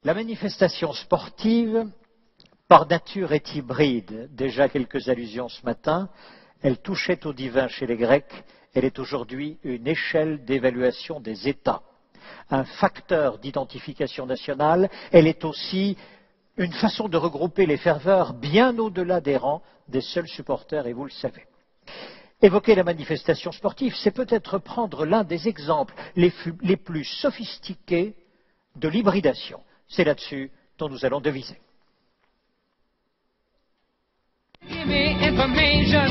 La manifestation sportive, par nature, est hybride. Déjà quelques allusions ce matin. Elle touchait au divin chez les Grecs. Elle est aujourd'hui une échelle d'évaluation des États. Un facteur d'identification nationale. Elle est aussi une façon de regrouper les ferveurs bien au-delà des rangs des seuls supporters, et vous le savez. Évoquer la manifestation sportive, c'est peut-être prendre l'un des exemples les plus sophistiqués de l'hybridation. C'est là-dessus dont nous allons deviser. Give me information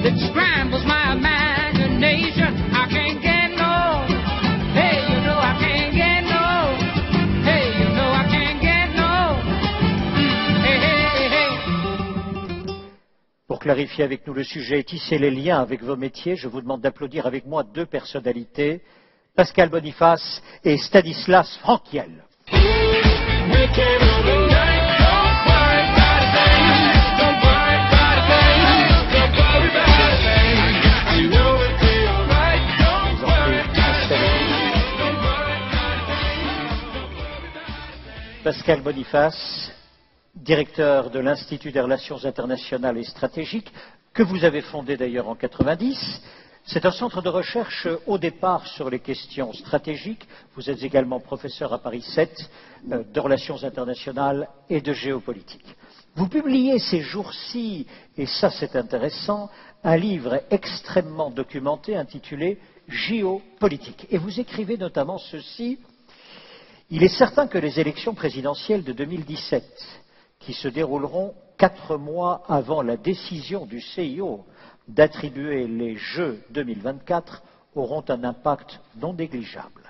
that scrambles my imagination. I can't get no. Hey, you know I can't get no. Hey, you know I can't get no. Hey, hey, hey. Pour clarifier avec nous le sujet et tisser les liens avec vos métiers, je vous demande d'applaudir avec moi deux personnalités, Pascal Boniface et Stanislas Franquiel. Pascal Boniface, directeur de l'Institut des Relations Internationales et Stratégiques, que vous avez fondé d'ailleurs en 90. C'est un centre de recherche au départ sur les questions stratégiques. Vous êtes également professeur à Paris 7 de Relations internationales et de géopolitique. Vous publiez ces jours-ci, et ça c'est intéressant, un livre extrêmement documenté intitulé Géopolitique. Et vous écrivez notamment ceci. Il est certain que les élections présidentielles de 2017, qui se dérouleront 4 mois avant la décision du CIO d'attribuer les Jeux 2024, auront un impact non négligeable.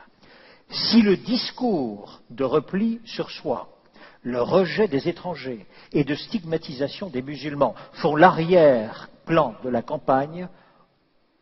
Si le discours de repli sur soi, le rejet des étrangers et de stigmatisation des musulmans font l'arrière-plan de la campagne,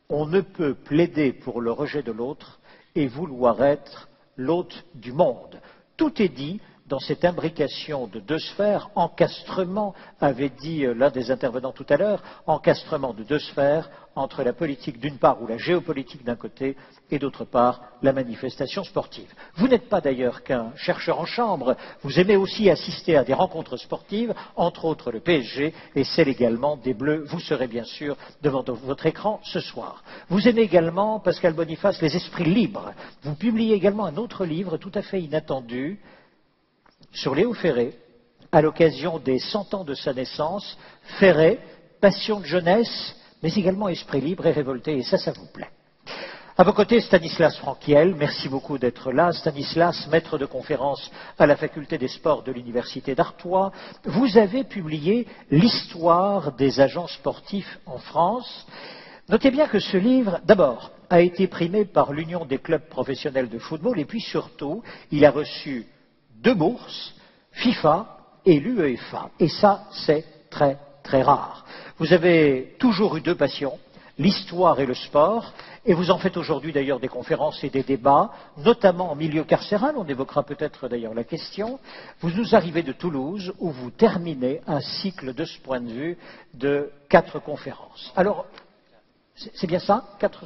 on ne peut plaider pour le rejet de l'autre et vouloir être l'hôte du monde. Tout est dit dans cette imbrication de deux sphères, encastrement, avait dit l'un des intervenants tout à l'heure, encastrement de deux sphères entre la politique d'une part ou la géopolitique d'un côté et d'autre part la manifestation sportive. Vous n'êtes pas d'ailleurs qu'un chercheur en chambre, vous aimez aussi assister à des rencontres sportives, entre autres le PSG et celle également des Bleus. Vous serez bien sûr devant votre écran ce soir. Vous aimez également, Pascal Boniface, les esprits libres. Vous publiez également un autre livre tout à fait inattendu, sur Léo Ferré, à l'occasion des 100 ans de sa naissance. Ferré, passion de jeunesse, mais également esprit libre et révolté, et ça vous plaît. À vos côtés, Stanislas Franquiel, merci beaucoup d'être là. Stanislas, maître de conférence à la faculté des sports de l'université d'Artois. Vous avez publié l'histoire des agents sportifs en France. Notez bien que ce livre, d'abord, a été primé par l'Union des clubs professionnels de football, et puis surtout, il a reçu 2 bourses, FIFA et l'UEFA. Et ça, c'est très, très rare. Vous avez toujours eu 2 passions, l'histoire et le sport, et vous en faites aujourd'hui d'ailleurs des conférences et des débats, notamment en milieu carcéral, on évoquera peut-être d'ailleurs la question. Vous nous arrivez de Toulouse, où vous terminez un cycle de ce point de vue de 4 conférences. Alors, c'est bien ça 4.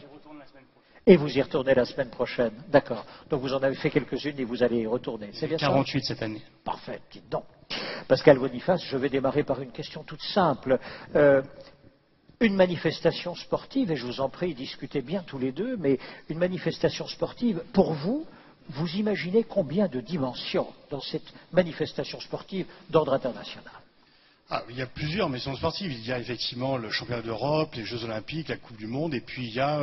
Et vous y retournez la semaine prochaine. D'accord. Donc vous en avez fait quelques-unes et vous allez y retourner. C'est bien 48 ça cette année. Parfait. Dites donc. Pascal Boniface, je vais démarrer par une question toute simple. Une manifestation sportive, et je vous en prie, discutez bien tous les deux, mais une manifestation sportive, pour vous, vous imaginez combien de dimensions dans cette manifestation sportive d'ordre international? Il y a plusieurs missions sportives. Il y a effectivement le championnat d'Europe, les Jeux Olympiques, la Coupe du Monde, et puis il y a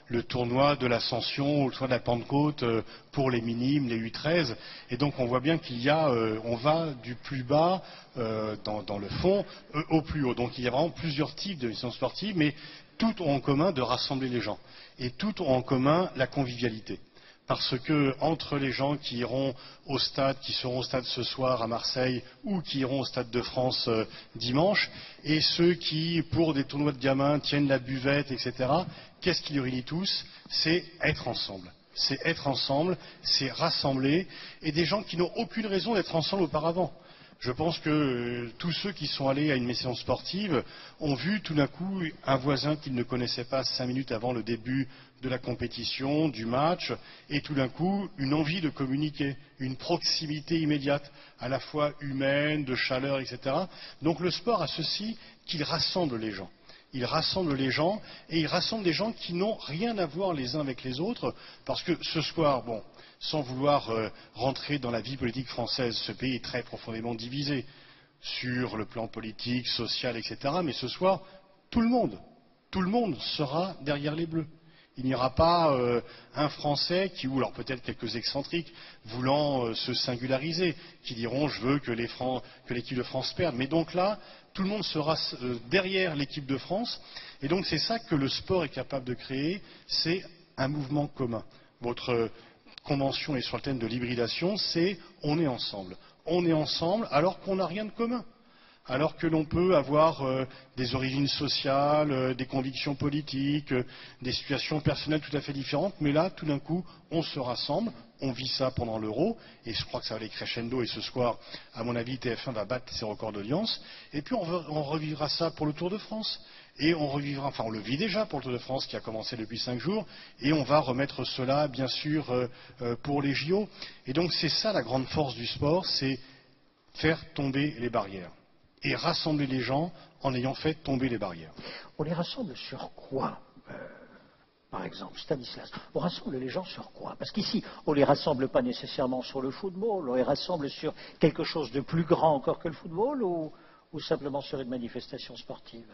le tournoi de l'Ascension, le tournoi de la Pentecôte pour les minimes, les U13. Et donc on voit bien qu'il y a, on va du plus bas dans le fond au plus haut. Donc il y a vraiment plusieurs types de missions sportives, mais toutes ont en commun de rassembler les gens. Et toutes ont en commun la convivialité. Parce que entre les gens qui iront au stade, qui seront au stade ce soir à Marseille, ou qui iront au Stade de France dimanche, et ceux qui, pour des tournois de gamins, tiennent la buvette, etc., qu'est-ce qui les réunit tous? C'est être ensemble. C'est être ensemble, c'est rassembler, et des gens qui n'ont aucune raison d'être ensemble auparavant. Je pense que tous ceux qui sont allés à une séance sportive ont vu tout d'un coup un voisin qu'ils ne connaissaient pas 5 minutes avant le début de la compétition, du match, et tout d'un coup une envie de communiquer, une proximité immédiate, à la fois humaine, de chaleur, etc. Donc le sport a ceci qu'il rassemble les gens. Il rassemble les gens, et il rassemble des gens qui n'ont rien à voir les uns avec les autres, parce que ce soir, bon, sans vouloir rentrer dans la vie politique française, ce pays est très profondément divisé sur le plan politique, social, etc. Mais ce soir, tout le monde sera derrière les Bleus. Il n'y aura pas un Français qui, ou alors peut-être quelques excentriques, voulant se singulariser, qui diront je veux que l'équipe de France perde. Mais donc là, tout le monde sera derrière l'équipe de France. Et donc c'est ça que le sport est capable de créer, c'est un mouvement commun. Votre convention est sur le thème de l'hybridation, c'est on est ensemble. On est ensemble alors qu'on n'a rien de commun. Alors que l'on peut avoir des origines sociales, des convictions politiques, des situations personnelles tout à fait différentes, mais là, tout d'un coup, on se rassemble, on vit ça pendant l'Euro, et je crois que ça va aller crescendo, et ce soir, à mon avis, TF1 va battre ses records d'audience, et puis on revivra ça pour le Tour de France, et on revivra, enfin on le vit déjà pour le Tour de France qui a commencé depuis 5 jours, et on va remettre cela, bien sûr, pour les JO. Et donc c'est ça la grande force du sport, c'est faire tomber les barrières. Et rassembler les gens en ayant fait tomber les barrières. On les rassemble sur quoi par exemple, Stanislas, on rassemble les gens sur quoi? Parce qu'ici, on ne les rassemble pas nécessairement sur le football, on les rassemble sur quelque chose de plus grand encore que le football ou simplement sur une manifestation sportive?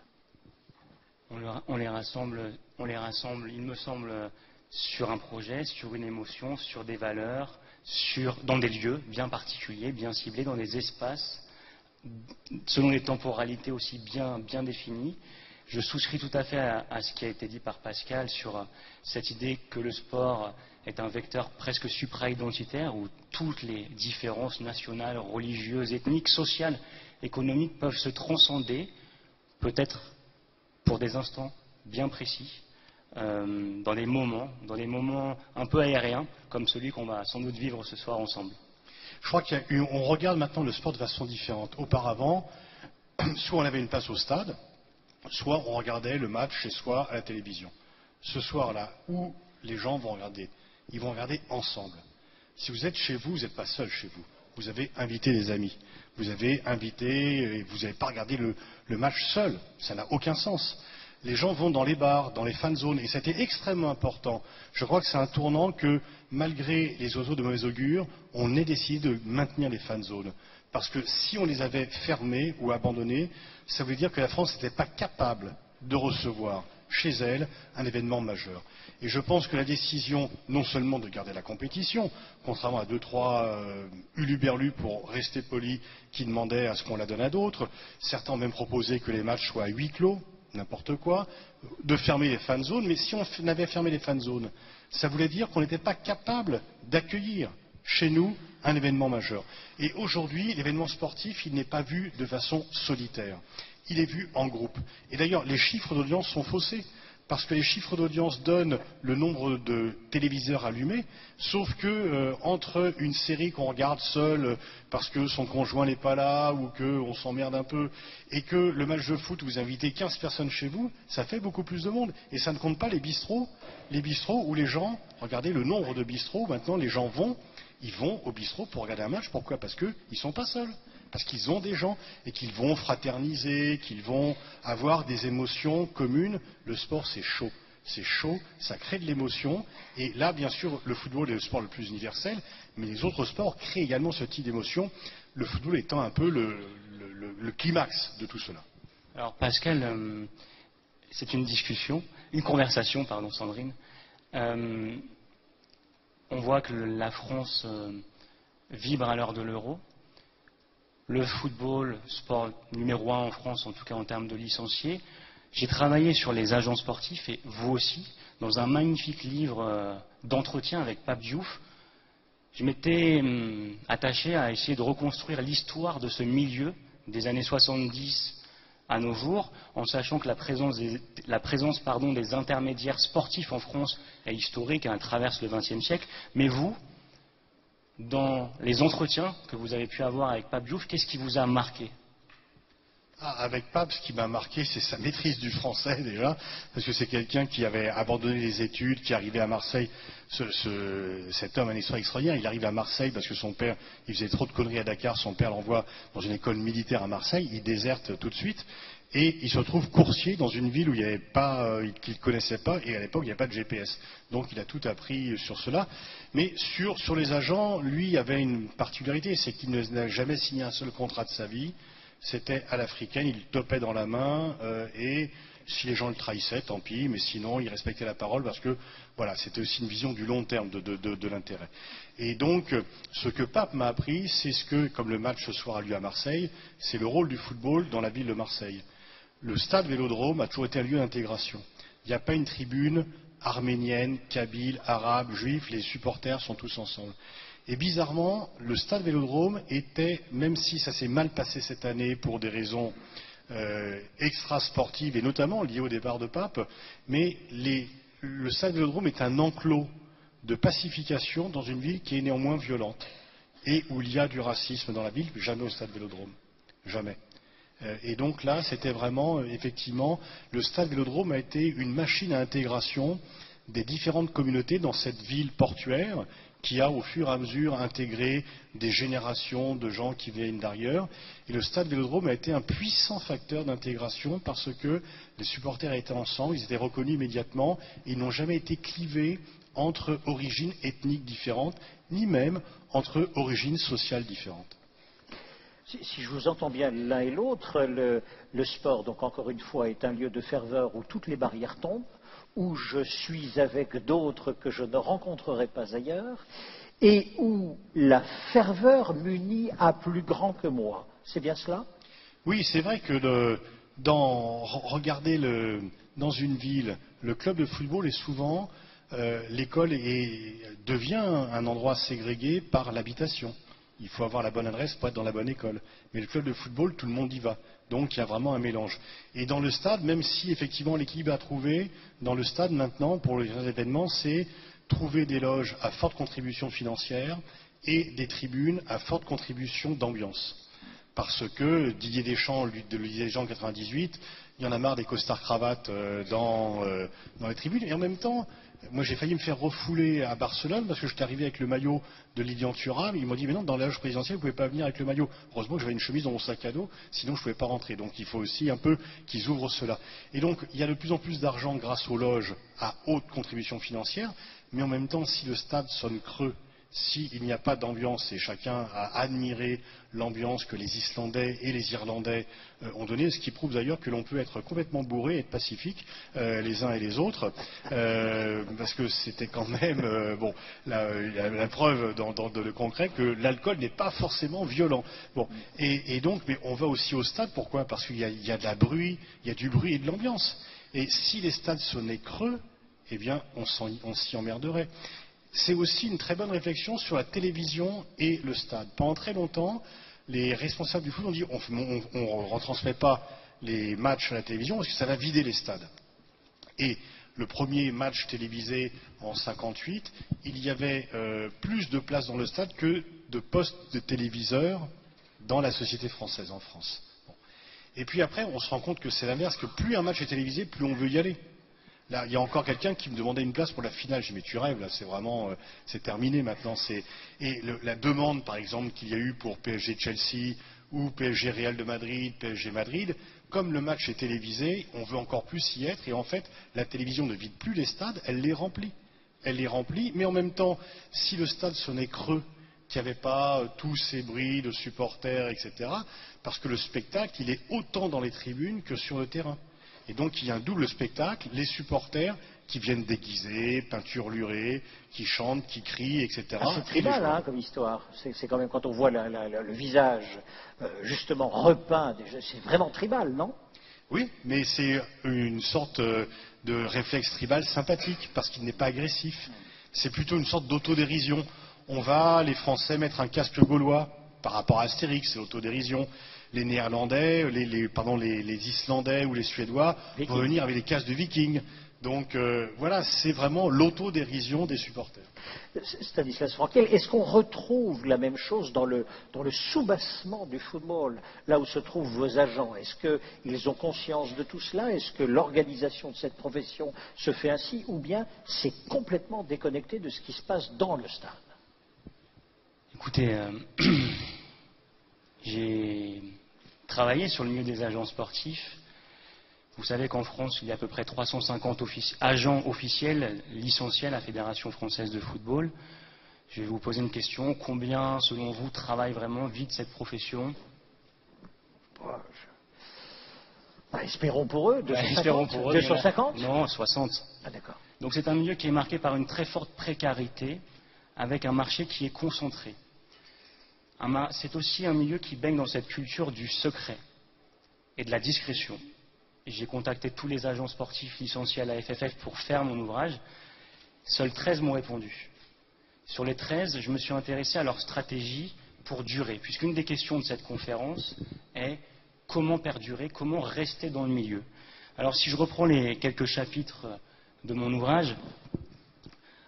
On les rassemble, il me semble, sur un projet, sur une émotion, sur des valeurs, dans des lieux bien particuliers, bien ciblés, dans des espaces selon les temporalités aussi bien définies. Je souscris tout à fait à ce qui a été dit par Pascal sur cette idée que le sport est un vecteur presque supra-identitaire où toutes les différences nationales, religieuses, ethniques, sociales, économiques peuvent se transcender, peut-être pour des instants bien précis, dans des moments un peu aériens, comme celui qu'on va sans doute vivre ce soir ensemble. Je crois qu'on regarde maintenant le sport de façon différente. Auparavant, soit on avait une place au stade, soit on regardait le match chez soi à la télévision. Ce soir-là, où les gens vont regarder, ils vont regarder ensemble. Si vous êtes chez vous, vous n'êtes pas seul chez vous. Vous avez invité des amis. Vous avez invité, et vous n'avez pas regardé le match seul. Ça n'a aucun sens. Les gens vont dans les bars, dans les fan zones, et c'était extrêmement important. Je crois que c'est un tournant que, malgré les oiseaux de mauvais augure, on ait décidé de maintenir les fan zones. Parce que si on les avait fermées ou abandonnées, ça voulait dire que la France n'était pas capable de recevoir chez elle un événement majeur. Et je pense que la décision, non seulement de garder la compétition, contrairement à 2-3 huluberlus pour rester poli, qui demandaient à ce qu'on la donne à d'autres, certains ont même proposé que les matchs soient à huis clos, n'importe quoi, de fermer les fan zones, mais si on avait fermé les fan zones, ça voulait dire qu'on n'était pas capable d'accueillir chez nous un événement majeur. Et aujourd'hui, l'événement sportif, il n'est pas vu de façon solitaire. Il est vu en groupe. Et d'ailleurs, les chiffres d'audience sont faussés, parce que les chiffres d'audience donnent le nombre de téléviseurs allumés, sauf que entre une série qu'on regarde seul parce que son conjoint n'est pas là ou qu'on s'emmerde un peu, et que le match de foot, vous invitez 15 personnes chez vous, ça fait beaucoup plus de monde. Et ça ne compte pas les bistrots où les gens, regardez le nombre de bistrots, maintenant les gens ils vont au bistrot pour regarder un match. Pourquoi? Parce qu'ils ne sont pas seuls. Parce qu'ils ont des gens et qu'ils vont fraterniser, qu'ils vont avoir des émotions communes. Le sport, c'est chaud. C'est chaud, ça crée de l'émotion. Et là, bien sûr, le football est le sport le plus universel, mais les autres sports créent également ce type d'émotion. Le football étant un peu le climax de tout cela. Alors Pascal, c'est une conversation, Sandrine. On voit que la France vibre à l'heure de l'Euro. Le football, sport numéro 1 en France, en tout cas en termes de licenciés. J'ai travaillé sur les agents sportifs, et vous aussi, dans un magnifique livre d'entretien avec Pape Diouf. Je m'étais attaché à essayer de reconstruire l'histoire de ce milieu des années 70 à nos jours, en sachant que la présence des intermédiaires sportifs en France est historique, elle traverse le XXe siècle. Mais vous, dans les entretiens que vous avez pu avoir avec Pape Diouf, qu'est-ce qui vous a marqué? Avec Pape, ce qui m'a marqué, c'est sa maîtrise du français déjà, parce que c'est quelqu'un qui avait abandonné les études, qui arrivait à Marseille. Cet homme a une histoire extraordinaire. Il arrive à Marseille parce que son père, il faisait trop de conneries à Dakar, son père l'envoie dans une école militaire à Marseille, il déserte tout de suite, et il se retrouve coursier dans une ville où il n'y avait pas, qu'il ne connaissait pas, et à l'époque il n'y avait pas de GPS. Donc il a tout appris sur cela. Mais sur les agents, lui avait une particularité, c'est qu'il n'a jamais signé un seul contrat de sa vie. C'était à l'africaine, il topait dans la main, et si les gens le trahissaient, tant pis, mais sinon il respectait la parole parce que voilà, c'était aussi une vision du long terme de l'intérêt. Et donc, ce que Pape m'a appris, c'est ce que, comme le match ce soir a lieu à Marseille, c'est le rôle du football dans la ville de Marseille. Le stade Vélodrome a toujours été un lieu d'intégration. Il n'y a pas une tribune arménienne, kabyle, arabe, juif, les supporters sont tous ensemble. Et bizarrement, le stade Vélodrome était, même si ça s'est mal passé cette année pour des raisons extra-sportives et notamment liées au départ de Pape, mais le stade Vélodrome est un enclos de pacification dans une ville qui est néanmoins violente et où il y a du racisme dans la ville, jamais au stade Vélodrome. Jamais. Et donc là, c'était vraiment, effectivement, le stade Vélodrome a été une machine à intégration des différentes communautés dans cette ville portuaire qui a au fur et à mesure intégré des générations de gens qui viennent d'ailleurs. Et le stade Vélodrome a été un puissant facteur d'intégration parce que les supporters étaient ensemble, ils étaient reconnus immédiatement et ils n'ont jamais été clivés entre origines ethniques différentes, ni même entre origines sociales différentes. Si je vous entends bien l'un et l'autre, le sport, donc encore une fois, est un lieu de ferveur où toutes les barrières tombent, où je suis avec d'autres que je ne rencontrerai pas ailleurs, et où la ferveur m'unit à plus grand que moi. C'est bien cela? Oui, c'est vrai que regardez dans une ville, le club de football est souvent, l'école devient un endroit ségrégué par l'habitation. Il faut avoir la bonne adresse pour être dans la bonne école. Mais le club de football, tout le monde y va. Donc il y a vraiment un mélange. Et dans le stade, même si effectivement l'équilibre à trouver, dans le stade maintenant, pour les événements, c'est trouver des loges à forte contribution financière et des tribunes à forte contribution d'ambiance. Parce que Didier Deschamps, de Didier Deschamps en 98, il y en a marre des costards cravates dans les tribunes. Et en même temps, moi j'ai failli me faire refouler à Barcelone parce que j'étais arrivé avec le maillot de Lilian Thuram. Ils m'ont dit mais non, dans la loge présidentielle vous ne pouvez pas venir avec le maillot. Heureusement que j'avais une chemise dans mon sac à dos, sinon je ne pouvais pas rentrer. Donc il faut aussi un peu qu'ils ouvrent cela. Et donc il y a de plus en plus d'argent grâce aux loges à haute contribution financière, mais en même temps si le stade sonne creux, s'il n'y a pas d'ambiance, et chacun a admiré l'ambiance que les Islandais et les Irlandais ont donnée, ce qui prouve d'ailleurs que l'on peut être complètement bourré et être pacifique les uns et les autres, parce que c'était quand même la preuve dans le concret que l'alcool n'est pas forcément violent. Bon, et donc, mais on va aussi au stade, pourquoi? Parce qu'il y a de la bruit, il y a du bruit et de l'ambiance. Et si les stades sonnaient creux, eh bien, on s'y emmerderait. C'est aussi une très bonne réflexion sur la télévision et le stade. Pendant très longtemps, les responsables du foot ont dit on ne retransmet pas les matchs à la télévision parce que ça va vider les stades. Et le premier match télévisé en 58, il y avait plus de place dans le stade que de postes de téléviseurs dans la société française en France. Bon. Et puis après, on se rend compte que c'est l'inverse, que plus un match est télévisé, plus on veut y aller. Là, il y a encore quelqu'un qui me demandait une place pour la finale. J'ai dit, mais tu rêves, là, c'est vraiment, c'est terminé maintenant. Et la demande, par exemple, qu'il y a eu pour PSG-Chelsea ou PSG-Real de Madrid, PSG-Madrid, comme le match est télévisé, on veut encore plus y être. Et en fait, la télévision ne vide plus les stades, elle les remplit. Elle les remplit, mais en même temps, si le stade sonnait creux, qu'il n'y avait pas tous ces bruits de supporters, etc., parce que le spectacle, il est autant dans les tribunes que sur le terrain. Et donc il y a un double spectacle, les supporters qui viennent déguisés, peinturlurés, qui chantent, qui crient, etc. Ah, c'est tribal hein, comme histoire. C'est quand même quand on voit le visage justement repeint, c'est vraiment tribal, non? Oui, mais c'est une sorte de réflexe tribal sympathique, parce qu'il n'est pas agressif. C'est plutôt une sorte d'autodérision. On va, les Français, mettre un casque gaulois par rapport à Astérix, c'est l'autodérision. Les Néerlandais, les Islandais ou les Suédois vont venir avec des casques de Vikings Donc voilà, c'est vraiment l'autodérision des supporters. Stanislas Frankel, est-ce qu'on retrouve la même chose dans le soubassement du football, là où se trouvent vos agents? Est-ce qu'ils ont conscience de tout cela? Est-ce que l'organisation de cette profession se fait ainsi? Ou bien c'est complètement déconnecté de ce qui se passe dans le stade? Écoutez, j'ai travaillé sur le milieu des agents sportifs. Vous savez qu'en France, il y a à peu près 350 agents officiels licenciés à la Fédération française de football. Je vais vous poser une question. Combien, selon vous, travaillent vraiment, vite cette profession? Espérons pour eux, 250. Espérons pour eux, 250 Non, 60. Ah, d'accord. Donc c'est un milieu qui est marqué par une très forte précarité, avec un marché qui est concentré. C'est aussi un milieu qui baigne dans cette culture du secret et de la discrétion. J'ai contacté tous les agents sportifs licenciés à la FFF pour faire mon ouvrage. Seuls 13 m'ont répondu. Sur les 13, je me suis intéressé à leur stratégie pour durer, puisqu'une des questions de cette conférence est comment perdurer, comment rester dans le milieu. Alors si je reprends les quelques chapitres de mon ouvrage,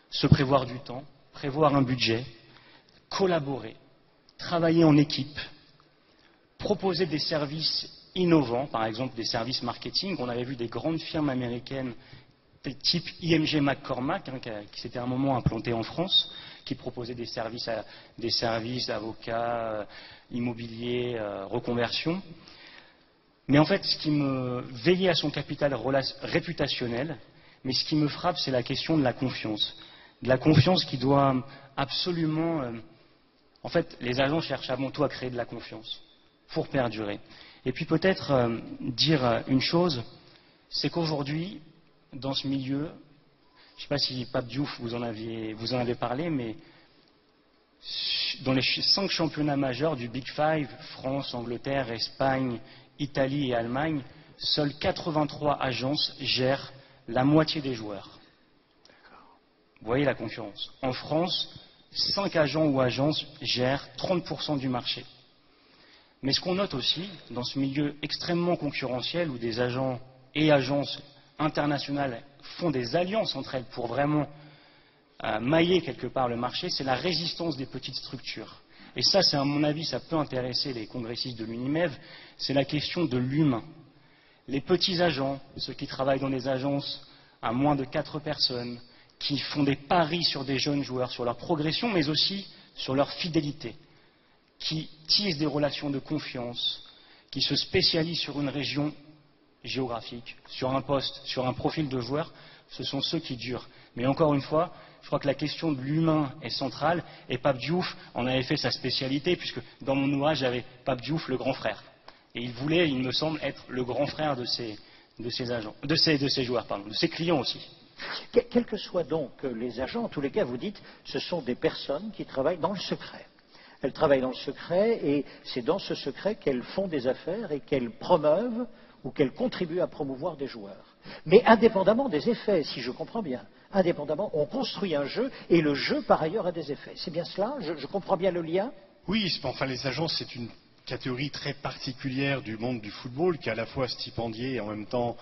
se prévoir du temps, prévoir un budget, collaborer, travailler en équipe, proposer des services innovants, par exemple des services marketing. On avait vu des grandes firmes américaines type IMG McCormack, qui s'était à un moment implanté en France, qui proposaient des services d'avocats, immobilier, reconversion. Mais en fait, ce qui me veillait à son capital réputationnel, mais ce qui me frappe, c'est la question de la confiance. De la confiance qui doit absolument... en fait, les agents cherchent avant tout à créer de la confiance pour perdurer. Et puis peut-être dire une chose, c'est qu'aujourd'hui, dans ce milieu, je ne sais pas si Pape Diouf vous en avez parlé, mais dans les 5 championnats majeurs du Big Five, France, Angleterre, Espagne, Italie et Allemagne, seules 83 agences gèrent la moitié des joueurs. Vous voyez la concurrence. En France, 5 agents ou agences gèrent 30% du marché. Mais ce qu'on note aussi, dans ce milieu extrêmement concurrentiel, où des agents et agences internationales font des alliances entre elles pour vraiment mailler quelque part le marché, c'est la résistance des petites structures. Et ça, c'est à mon avis, ça peut intéresser les congressistes de l'UNIMEV, c'est la question de l'humain. Les petits agents, ceux qui travaillent dans des agences à moins de 4 personnes, qui font des paris sur des jeunes joueurs, sur leur progression, mais aussi sur leur fidélité, qui tissent des relations de confiance, qui se spécialisent sur une région géographique, sur un poste, sur un profil de joueur, ce sont ceux qui durent. Mais encore une fois, je crois que la question de l'humain est centrale, et Pape Diouf en avait fait sa spécialité, puisque dans mon ouvrage, j'avais Pape Diouf le grand frère. Et il voulait, il me semble, être le grand frère de ses agents, de ses joueurs, pardon, de ses clients aussi. Quels que soient donc les agents, en tous les cas, vous dites, ce sont des personnes qui travaillent dans le secret. Elles travaillent dans le secret et c'est dans ce secret qu'elles font des affaires et qu'elles promeuvent ou qu'elles contribuent à promouvoir des joueurs. Mais indépendamment des effets, si je comprends bien, indépendamment, on construit un jeu et le jeu, par ailleurs, a des effets. C'est bien cela? Je comprends bien le lien? Oui, enfin les agences, c'est une catégorie très particulière du monde du football qui est à la fois stipendiée et en même temps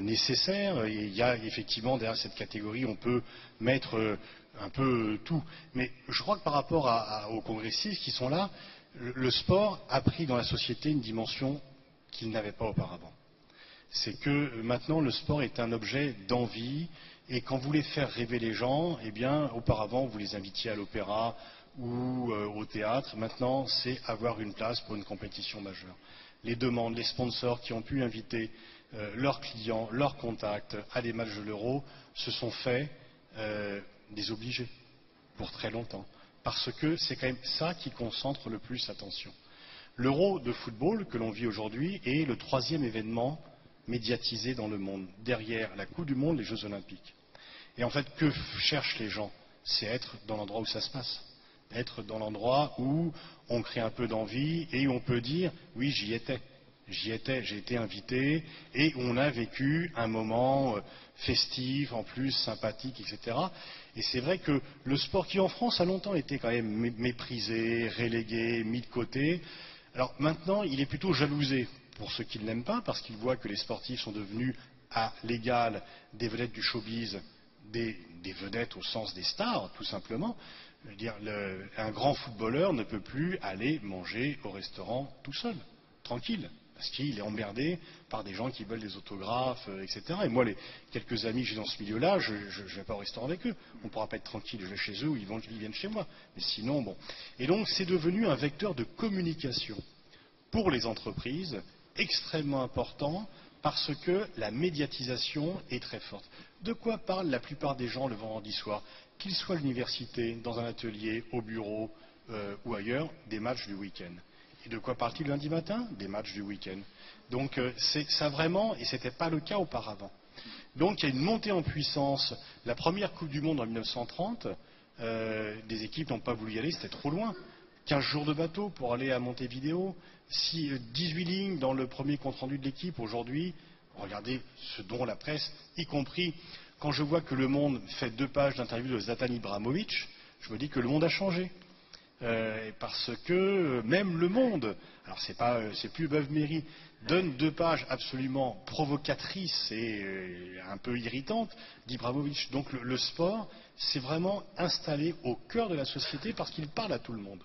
nécessaire. Et il y a effectivement derrière cette catégorie, on peut mettre un peu tout. Mais je crois que par rapport aux congressistes qui sont là, le sport a pris dans la société une dimension qu'il n'avait pas auparavant. C'est que maintenant le sport est un objet d'envie et quand vous voulez faire rêver les gens, eh bien auparavant vous les invitiez à l'opéra ou au théâtre. Maintenant c'est avoir une place pour une compétition majeure. Les demandes, les sponsors qui ont pu inviter leurs clients, leurs contacts à des matchs de l'Euro se sont faits des obligés pour très longtemps. Parce que c'est quand même ça qui concentre le plus l'attention. L'Euro de football que l'on vit aujourd'hui est le 3e événement médiatisé dans le monde, derrière la Coupe du Monde et les Jeux Olympiques. Et en fait, que cherchent les gens? C'est être dans l'endroit où ça se passe. Être dans l'endroit où on crée un peu d'envie et où on peut dire « oui, j'y étais, j'ai été invité » et on a vécu un moment festif, en plus sympathique, etc. Et c'est vrai que le sport qui en France a longtemps été quand même méprisé, relégué, mis de côté, alors maintenant il est plutôt jalousé pour ceux qui ne l'aiment pas, parce qu'ils voient que les sportifs sont devenus à l'égal des vedettes du showbiz, des vedettes au sens des stars, tout simplement. Je veux dire, un grand footballeur ne peut plus aller manger au restaurant tout seul, tranquille, parce qu'il est emmerdé par des gens qui veulent des autographes, etc. Et moi, les quelques amis que j'ai dans ce milieu-là, je ne vais pas au restaurant avec eux. On ne pourra pas être tranquille, je vais chez eux ou ils viennent chez moi. Mais sinon, bon. Et donc, c'est devenu un vecteur de communication pour les entreprises extrêmement important parce que la médiatisation est très forte. De quoi parlent la plupart des gens le vendredi soir? Qu'ils soient à l'université, dans un atelier, au bureau ou ailleurs, des matchs du week-end. Et de quoi parle-t-il lundi matin? Des matchs du week-end. Donc c'est ça vraiment, et ce n'était pas le cas auparavant. Donc il y a une montée en puissance. La première Coupe du Monde en 1930, des équipes n'ont pas voulu y aller, c'était trop loin. 15 jours de bateau pour aller à Montevideo, 18 lignes dans le premier compte-rendu de l'équipe. Aujourd'hui, regardez ce dont la presse, y compris quand je vois que Le Monde fait 2 pages d'interview de Zlatan Ibrahimovic, je me dis que le monde a changé. Parce que même Le Monde, alors c'est plus Beuve-Méry, donne 2 pages absolument provocatrices et un peu irritantes d'Ibrahimovic. Donc le sport s'est vraiment installé au cœur de la société parce qu'il parle à tout le monde.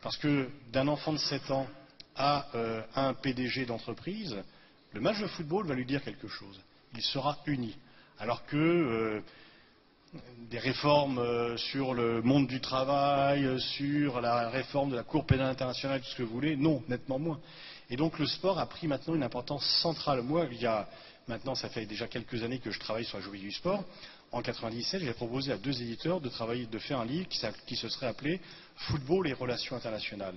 Parce que d'un enfant de 7 ans à un PDG d'entreprise, le match de football va lui dire quelque chose. Il sera uni. Alors que des réformes sur le monde du travail, sur la réforme de la Cour pénale internationale, tout ce que vous voulez, non, nettement moins. Et donc le sport a pris maintenant une importance centrale. Moi, maintenant, ça fait déjà quelques années que je travaille sur la géopolitique du sport. En 1997, j'ai proposé à 2 éditeurs de faire un livre qui se serait appelé « Football et relations internationales ».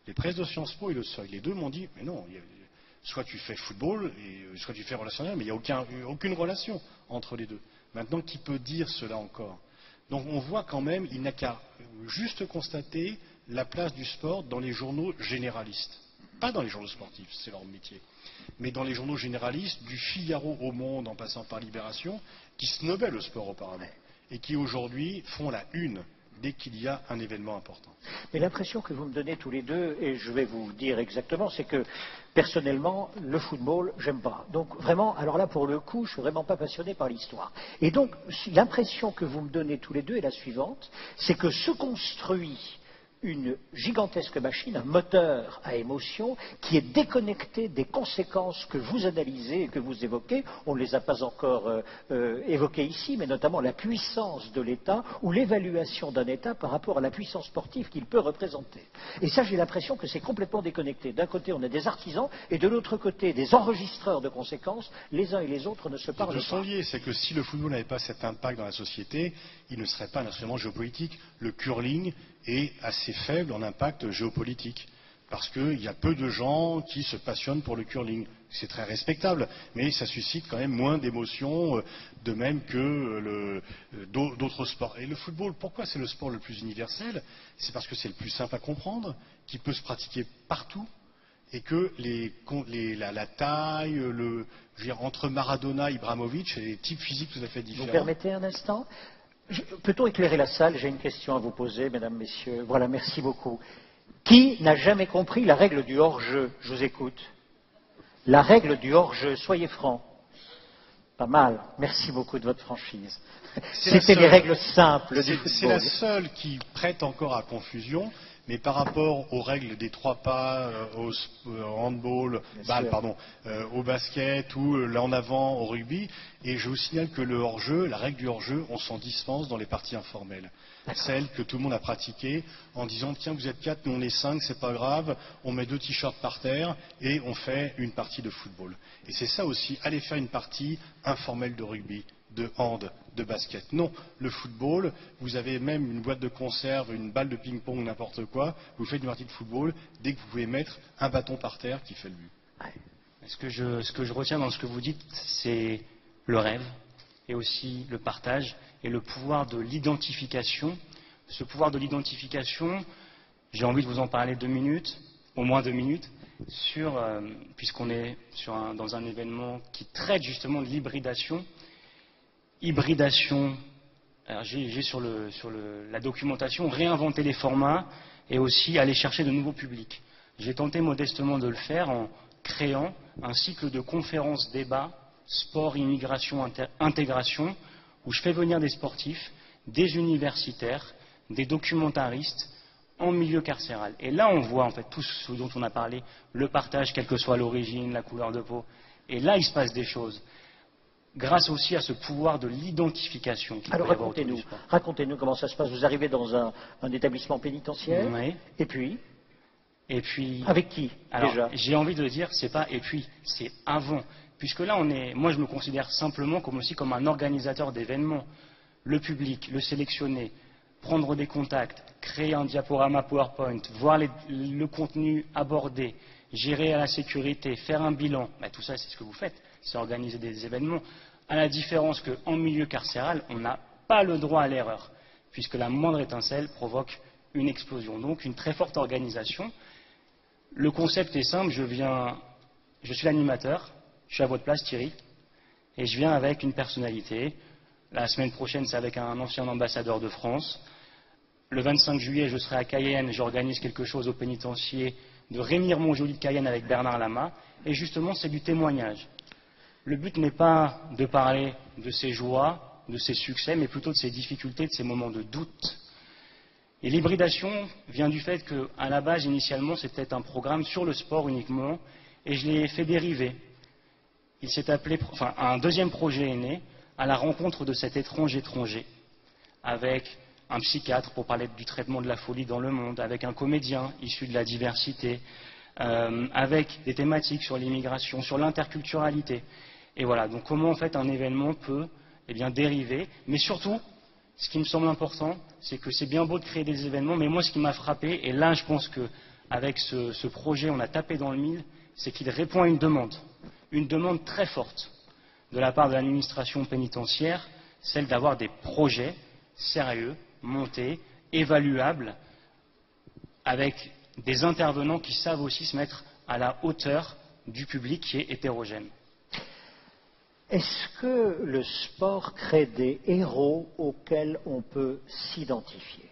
Les presses de Sciences Po et le Seuil, les deux m'ont dit « Mais non, soit tu fais football, soit tu fais relationnel, mais il n'y a aucune relation entre les deux ». Maintenant, qui peut dire cela encore? Donc on voit quand même, il n'a qu'à juste constater la place du sport dans les journaux généralistes. Pas dans les journaux sportifs, c'est leur métier, mais dans les journaux généralistes, du Figaro au Monde en passant par Libération, qui snobaient le sport auparavant, et qui aujourd'hui font la une dès qu'il y a un événement important. Mais l'impression que vous me donnez tous les deux, et je vais vous dire exactement, c'est que personnellement, le football, j'aime pas. Donc vraiment, alors là pour le coup, je suis vraiment pas passionné par l'histoire. Et donc l'impression que vous me donnez tous les deux est la suivante, c'est que se construit une gigantesque machine, un moteur à émotion qui est déconnecté des conséquences que vous analysez et que vous évoquez. On ne les a pas encore évoquées ici, mais notamment la puissance de l'État ou l'évaluation d'un État par rapport à la puissance sportive qu'il peut représenter. Et ça, j'ai l'impression que c'est complètement déconnecté. D'un côté, on a des artisans et de l'autre côté, des enregistreurs de conséquences. Les uns et les autres ne se parlent pas. Les deux sont liés. C'est que si le football n'avait pas cet impact dans la société, il ne serait pas un instrument géopolitique. Le curling est assez faible en impact géopolitique, parce qu'il y a peu de gens qui se passionnent pour le curling. C'est très respectable, mais ça suscite quand même moins d'émotions, de même que d'autres sports. Et le football, pourquoi c'est le sport le plus universel? C'est parce que c'est le plus simple à comprendre, qui peut se pratiquer partout, et que la taille, je veux dire, entre Maradona et Ibrahimovic, c'est des types physiques tout à fait différents. Vous permettez un instant? Peut-on éclairer la salle? J'ai une question à vous poser, mesdames, messieurs. Voilà, merci beaucoup. Qui n'a jamais compris la règle du hors-jeu? Je vous écoute. La règle du hors-jeu, soyez francs. Pas mal. Merci beaucoup de votre franchise. C'était des règles simples du football. C'est la seule qui prête encore à confusion, mais par rapport aux règles des 3 pas, au handball, au basket ou en avant au rugby. Et je vous signale que le hors-jeu, la règle du hors-jeu, on s'en dispense dans les parties informelles. Celle que tout le monde a pratiquée en disant tiens, vous êtes 4, nous on est 5, c'est pas grave, on met 2 t-shirts par terre et on fait une partie de football. Et c'est ça aussi, aller faire une partie informelle de rugby, de hand, de basket. Non, le football, vous avez même une boîte de conserve, une balle de ping-pong, n'importe quoi, vous faites une partie de football dès que vous pouvez mettre un bâton par terre qui fait le but. Ce que je retiens dans ce que vous dites, c'est le rêve et aussi le partage et le pouvoir de l'identification. Ce pouvoir de l'identification, j'ai envie de vous en parler 2 minutes, au moins 2 minutes, puisqu'on est dans un événement qui traite justement de l'hybridation. Hybridation, alors j'ai sur la documentation, réinventer les formats et aussi aller chercher de nouveaux publics. J'ai tenté modestement de le faire en créant un cycle de conférences débats sport, immigration, intégration, où je fais venir des sportifs, des universitaires, des documentaristes en milieu carcéral. Et là, on voit en fait tout ce dont on a parlé, le partage, quelle que soit l'origine, la couleur de peau. Et là, il se passe des choses. Grâce aussi à ce pouvoir de l'identification. Alors racontez-nous comment ça se passe. Vous arrivez dans un établissement pénitentiaire, oui. Et puis avec qui alors, déjà? J'ai envie de dire, c'est pas et puis, c'est avant. Puisque là, moi je me considère simplement comme un organisateur d'événements. Le public, le sélectionner, prendre des contacts, créer un diaporama PowerPoint, voir le contenu abordé, gérer à la sécurité, faire un bilan. Ben, tout ça, c'est ce que vous faites. C'est organiser des événements. À la différence qu'en milieu carcéral, on n'a pas le droit à l'erreur, puisque la moindre étincelle provoque une explosion. Donc une très forte organisation. Le concept est simple, je suis l'animateur, je suis à votre place Thierry, et je viens avec une personnalité. La semaine prochaine, c'est avec un ancien ambassadeur de France. Le 25 juillet, je serai à Cayenne, j'organise quelque chose au pénitencier de Rémy-Mon-Joli de Cayenne avec Bernard Lama, et justement c'est du témoignage. Le but n'est pas de parler de ses joies, de ses succès, mais plutôt de ses difficultés, de ses moments de doute. Et l'hybridation vient du fait qu'à la base, initialement, c'était un programme sur le sport uniquement, et je l'ai fait dériver. Il s'est appelé, un deuxième projet est né, à la rencontre de cet étrange étranger, avec un psychiatre pour parler du traitement de la folie dans le monde, avec un comédien issu de la diversité, avec des thématiques sur l'immigration, sur l'interculturalité. Et voilà, donc comment en fait un événement peut dériver, mais surtout, ce qui me semble important, c'est que c'est bien beau de créer des événements, mais moi ce qui m'a frappé, et là je pense qu'avec ce projet on a tapé dans le mille, c'est qu'il répond à une demande très forte de la part de l'administration pénitentiaire, celle d'avoir des projets sérieux, montés, évaluables, avec des intervenants qui savent aussi se mettre à la hauteur du public qui est hétérogène. Est-ce que le sport crée des héros auxquels on peut s'identifier?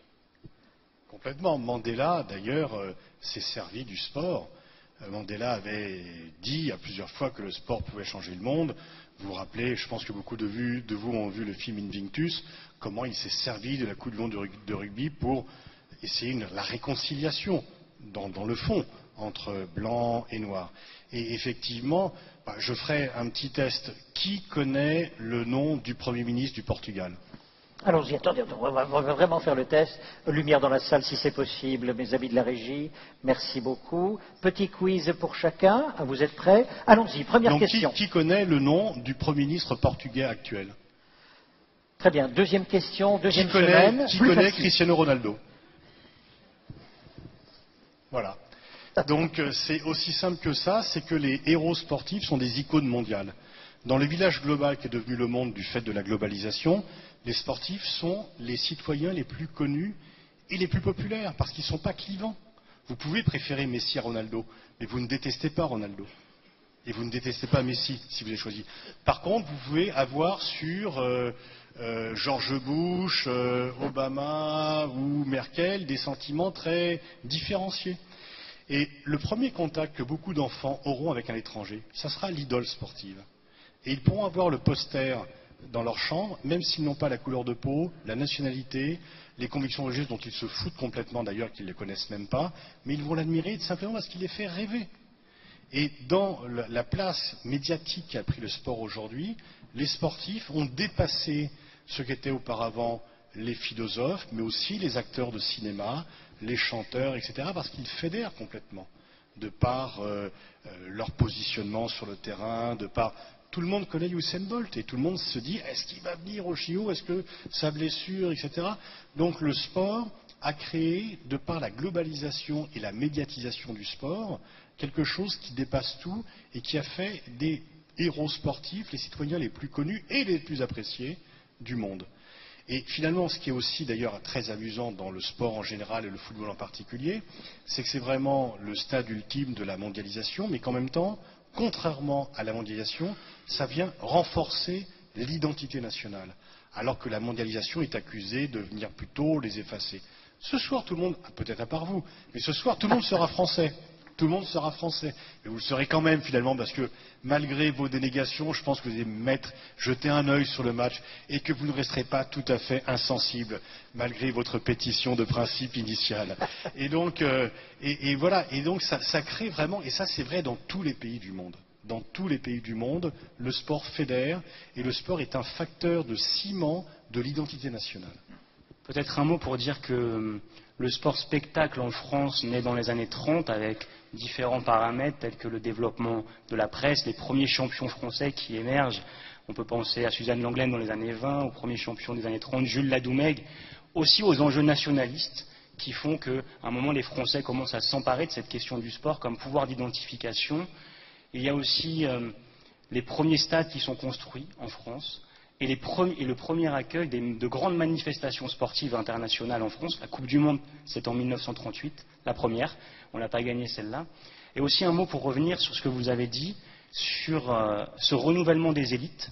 Complètement. Mandela, d'ailleurs, s'est servi du sport. Mandela avait dit à plusieurs fois que le sport pouvait changer le monde. Vous vous rappelez, je pense que beaucoup de vous ont vu le film Invictus, comment il s'est servi de la Coupe du monde de rugby pour essayer la réconciliation, dans le fond, entre blanc et noir. Et effectivement, je ferai un petit test. Qui connaît le nom du Premier ministre du Portugal? Allons-y, attendez, on va vraiment faire le test. Lumière dans la salle si c'est possible, mes amis de la régie. Merci beaucoup. Petit quiz pour chacun. Vous êtes prêts? Allons-y, première question. Qui connaît le nom du Premier ministre portugais actuel? Très bien, deuxième question, deuxième semaine. Qui connaît Cristiano Ronaldo? Voilà. Donc c'est aussi simple que ça, c'est que les héros sportifs sont des icônes mondiales. Dans le village global qui est devenu le monde du fait de la globalisation, les sportifs sont les citoyens les plus connus et les plus populaires, parce qu'ils ne sont pas clivants. Vous pouvez préférer Messi à Ronaldo, mais vous ne détestez pas Ronaldo. Et vous ne détestez pas Messi, si vous avez choisi. Par contre, vous pouvez avoir sur George Bush, Obama ou Merkel des sentiments très différenciés. Et le premier contact que beaucoup d'enfants auront avec un étranger, ça sera l'idole sportive. Et ils pourront avoir le poster dans leur chambre, même s'ils n'ont pas la couleur de peau, la nationalité, les convictions religieuses dont ils se foutent complètement d'ailleurs, qu'ils ne les connaissent même pas, mais ils vont l'admirer simplement parce qu'il les fait rêver. Et dans la place médiatique qu'a pris le sport aujourd'hui, les sportifs ont dépassé ce qu'étaient auparavant les philosophes, mais aussi les acteurs de cinéma, les chanteurs, etc., parce qu'ils fédèrent complètement, de par leur positionnement sur le terrain, de par... Tout le monde connaît Usain Bolt et tout le monde se dit est-ce qu'il va venir au JO, est-ce que sa blessure, etc. Donc le sport a créé, de par la globalisation et la médiatisation du sport, quelque chose qui dépasse tout et qui a fait des héros sportifs les citoyens les plus connus et les plus appréciés du monde. Et finalement, ce qui est aussi d'ailleurs très amusant dans le sport en général et le football en particulier, c'est que c'est vraiment le stade ultime de la mondialisation, mais qu'en même temps, contrairement à la mondialisation, ça vient renforcer l'identité nationale, alors que la mondialisation est accusée de venir plutôt les effacer. Ce soir, tout le monde, peut-être à part vous, mais ce soir, tout le monde sera français. tout le monde sera français. Mais vous le serez quand même finalement parce que malgré vos dénégations, je pense que vous allez jeter un œil sur le match et que vous ne resterez pas tout à fait insensible malgré votre pétition de principe initiale. Et donc, voilà. Et donc ça crée vraiment, et ça c'est vrai dans tous les pays du monde. Dans tous les pays du monde, le sport fédère et le sport est un facteur de ciment de l'identité nationale. Peut-être un mot pour dire que le sport spectacle en France naît dans les années 30 avec différents paramètres tels que le développement de la presse, les premiers champions français qui émergent. On peut penser à Suzanne Lenglen dans les années 20, aux premiers champions des années 30, Jules Ladoumègue, aussi aux enjeux nationalistes qui font qu'à un moment les Français commencent à s'emparer de cette question du sport comme pouvoir d'identification. Il y a aussi les premiers stades qui sont construits en France et le premier accueil de grandes manifestations sportives internationales en France. La Coupe du Monde, c'est en 1938, la première. On n'a pas gagné celle-là. Et aussi un mot pour revenir sur ce que vous avez dit sur ce renouvellement des élites.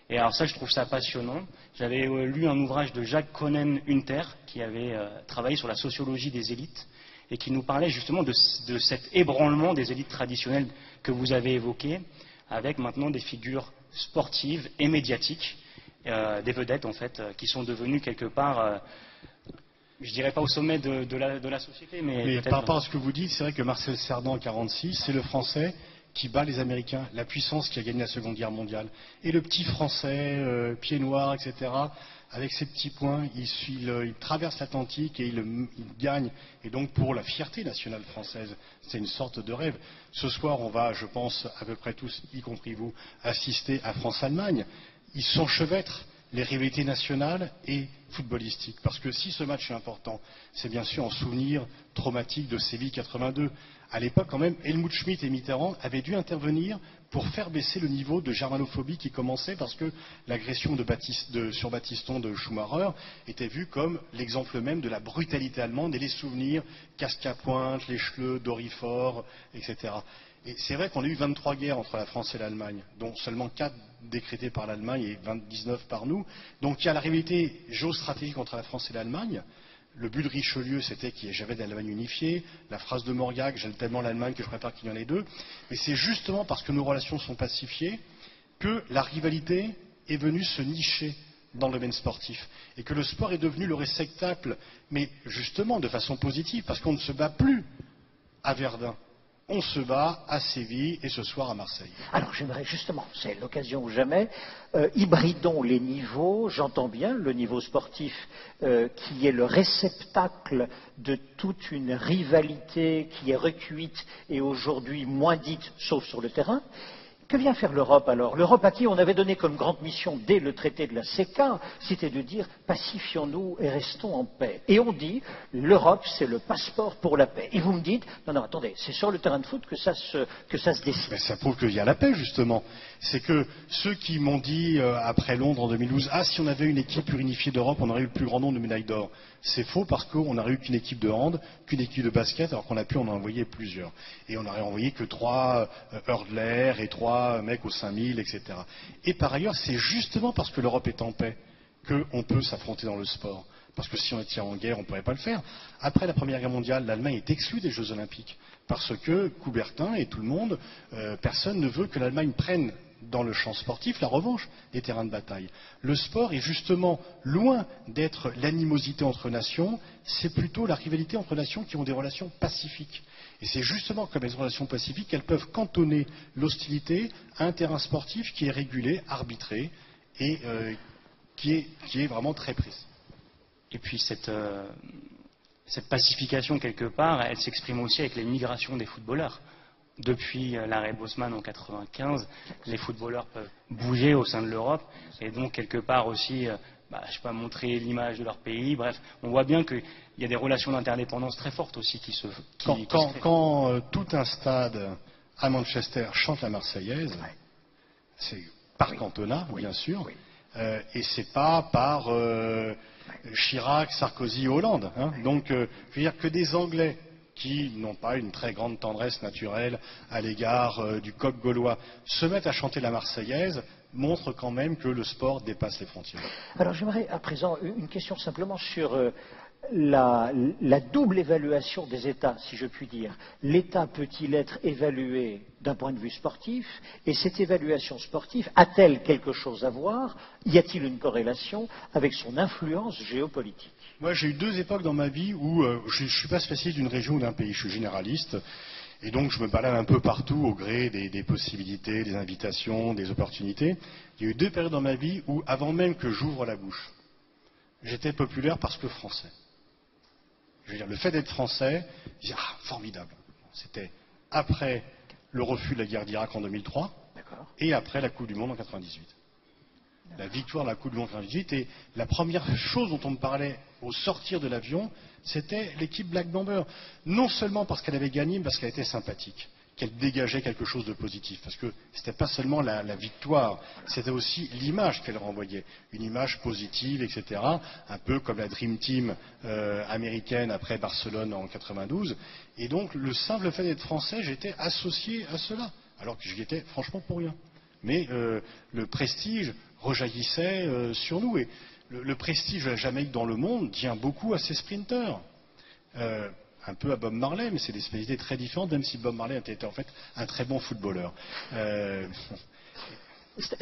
Et alors ça, je trouve ça passionnant. J'avais lu un ouvrage de Jacques Conen-Hunter qui avait travaillé sur la sociologie des élites et qui nous parlait justement de cet ébranlement des élites traditionnelles que vous avez évoqué, avec maintenant des figures sportives et médiatiques, des vedettes en fait, qui sont devenues quelque part, je dirais pas au sommet de la société, mais par rapport à ce que vous dites, c'est vrai que Marcel Cerdan en 1946, c'est le Français qui bat les Américains, la puissance qui a gagné la Seconde Guerre mondiale. Et le petit Français, pied noir, etc., avec ses petits points, il traverse l'Atlantique et il gagne. Et donc pour la fierté nationale française, c'est une sorte de rêve. Ce soir, on va, je pense, à peu près tous, y compris vous, assister à France-Allemagne. Ils s'enchevêtrent les rivalités nationales et footballistiques. Parce que si ce match est important, c'est bien sûr en souvenir traumatique de Séville 82. À l'époque, quand même, Helmut Schmidt et Mitterrand avaient dû intervenir pour faire baisser le niveau de germanophobie qui commençait parce que l'agression sur Battiston de Schumacher était vue comme l'exemple même de la brutalité allemande et les souvenirs, casque à pointe, les Schleux, Dorifort, etc. Et c'est vrai qu'on a eu 23 guerres entre la France et l'Allemagne, dont seulement 4 décrétées par l'Allemagne et 19 par nous. Donc il y a la rivalité géostratégique entre la France et l'Allemagne. Le but de Richelieu, c'était qu'il y ait jamais d'Allemagne unifiée. La phrase de Mauriac, j'aime tellement l'Allemagne que je préfère qu'il y en ait deux. Mais c'est justement parce que nos relations sont pacifiées que la rivalité est venue se nicher dans le domaine sportif. Et que le sport est devenu le réceptacle, mais justement de façon positive, parce qu'on ne se bat plus à Verdun. On se bat à Séville et ce soir à Marseille. Alors j'aimerais justement, c'est l'occasion ou jamais, hybridons les niveaux, j'entends bien le niveau sportif qui est le réceptacle de toute une rivalité qui est recuite et aujourd'hui moins dite, sauf sur le terrain. Que vient faire l'Europe alors? L'Europe à qui on avait donné comme grande mission dès le traité de la CECA, c'était de dire pacifions-nous et restons en paix. Et on dit l'Europe c'est le passeport pour la paix. Et vous me dites non attendez, c'est sur le terrain de foot que ça se décide. Mais ça prouve qu'il y a la paix justement. C'est que ceux qui m'ont dit après Londres en 2012 si on avait une équipe unifiée d'Europe on aurait eu le plus grand nombre de médailles d'or. C'est faux parce qu'on n'aurait eu qu'une équipe de hand, qu'une équipe de basket alors qu'on a pu en envoyer plusieurs. Et on n'aurait envoyé que 3 hurdlers et 3 mecs aux 5000, etc. Et par ailleurs, c'est justement parce que l'Europe est en paix qu'on peut s'affronter dans le sport. Parce que si on était en guerre, on ne pourrait pas le faire. Après la Première Guerre mondiale, l'Allemagne est exclue des Jeux Olympiques. Parce que Coubertin et tout le monde, personne ne veut que l'Allemagne prenne dans le champ sportif la revanche des terrains de bataille. Le sport est justement loin d'être l'animosité entre nations, c'est plutôt la rivalité entre nations qui ont des relations pacifiques. Et c'est justement comme les relations pacifiques qu'elles peuvent cantonner l'hostilité à un terrain sportif qui est régulé, arbitré et qui est vraiment très précis. Et puis cette pacification quelque part, elle s'exprime aussi avec les migrations des footballeurs. Depuis l'arrêt Bosman en 1995, les footballeurs peuvent bouger au sein de l'Europe et donc quelque part aussi, je sais pas, montrer l'image de leur pays. Bref, on voit bien qu'il y a des relations d'interdépendance très fortes aussi qui se Quand tout un stade à Manchester chante la Marseillaise, c'est par cantonat, bien sûr, et c'est pas par Chirac, Sarkozy, Hollande. Donc, je veux dire que des Anglais qui n'ont pas une très grande tendresse naturelle à l'égard du coq gaulois, se mettent à chanter la Marseillaise, montre quand même que le sport dépasse les frontières. Alors j'aimerais à présent une question simplement sur la double évaluation des États, si je puis dire. L'État peut-il être évalué d'un point de vue sportif? Et cette évaluation sportive a-t-elle quelque chose à voir? Y a-t-il une corrélation avec son influence géopolitique? Moi, j'ai eu deux époques dans ma vie où je ne suis pas spécialiste d'une région ou d'un pays, je suis généraliste. Et donc, je me balade un peu partout au gré des possibilités, des invitations, des opportunités. Il y a eu deux périodes dans ma vie où, avant même que j'ouvre la bouche, j'étais populaire parce que français. Je veux dire, le fait d'être français, je dis, ah, formidable. C'était après le refus de la guerre d'Irak en 2003 et après la Coupe du Monde en 98. La victoire de la Coupe du Monde en 98, et la première chose dont on me parlait au sortir de l'avion, c'était l'équipe Black Bomber. Non seulement parce qu'elle avait gagné, mais parce qu'elle était sympathique, qu'elle dégageait quelque chose de positif. Parce que c'était pas seulement la victoire, c'était aussi l'image qu'elle renvoyait. Une image positive, etc. Un peu comme la Dream Team américaine après Barcelone en 92. Et donc, le simple fait d'être français, j'étais associé à cela. Alors que j'y étais franchement pour rien. Mais le prestige rejaillissait sur nous. Et le prestige de la Jamaïque dans le monde tient beaucoup à ses sprinteurs. Un peu à Bob Marley, mais c'est des spécialités très différentes, même si Bob Marley était en fait un très bon footballeur.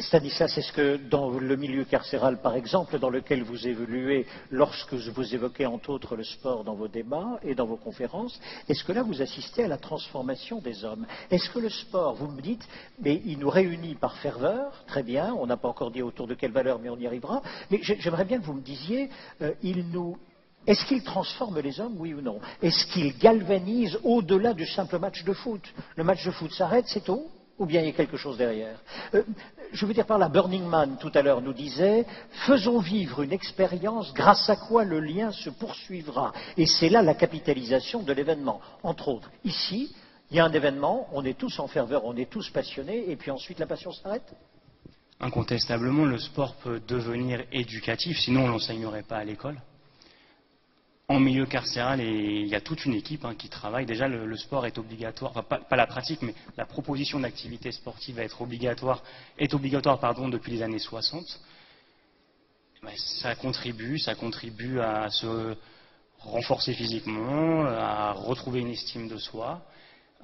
Stanislas, est-ce que dans le milieu carcéral, par exemple, dans lequel vous évoluez, lorsque vous évoquez entre autres le sport dans vos débats et dans vos conférences, est-ce que là vous assistez à la transformation des hommes? Est-ce que le sport, vous me dites, mais il nous réunit par ferveur, très bien, on n'a pas encore dit autour de quelle valeur, mais on y arrivera, mais j'aimerais bien que vous me disiez, est-ce qu'il transforme les hommes, oui ou non? Est-ce qu'il galvanise au-delà du simple match de foot? Le match de foot s'arrête, c'est tout? Ou bien il y a quelque chose derrière? Je veux dire par là, Burning Man, tout à l'heure, nous disait « Faisons vivre une expérience grâce à quoi le lien se poursuivra. » Et c'est là la capitalisation de l'événement. Entre autres, ici, il y a un événement, on est tous en ferveur, on est tous passionnés, et puis ensuite la passion s'arrête? Incontestablement, le sport peut devenir éducatif, sinon on ne l'enseignerait pas à l'école. En milieu carcéral, il y a toute une équipe qui travaille. Déjà, le sport est obligatoire, enfin, pas la pratique, mais la proposition d'activité sportive est obligatoire depuis les années 60. Ça contribue à se renforcer physiquement, à retrouver une estime de soi,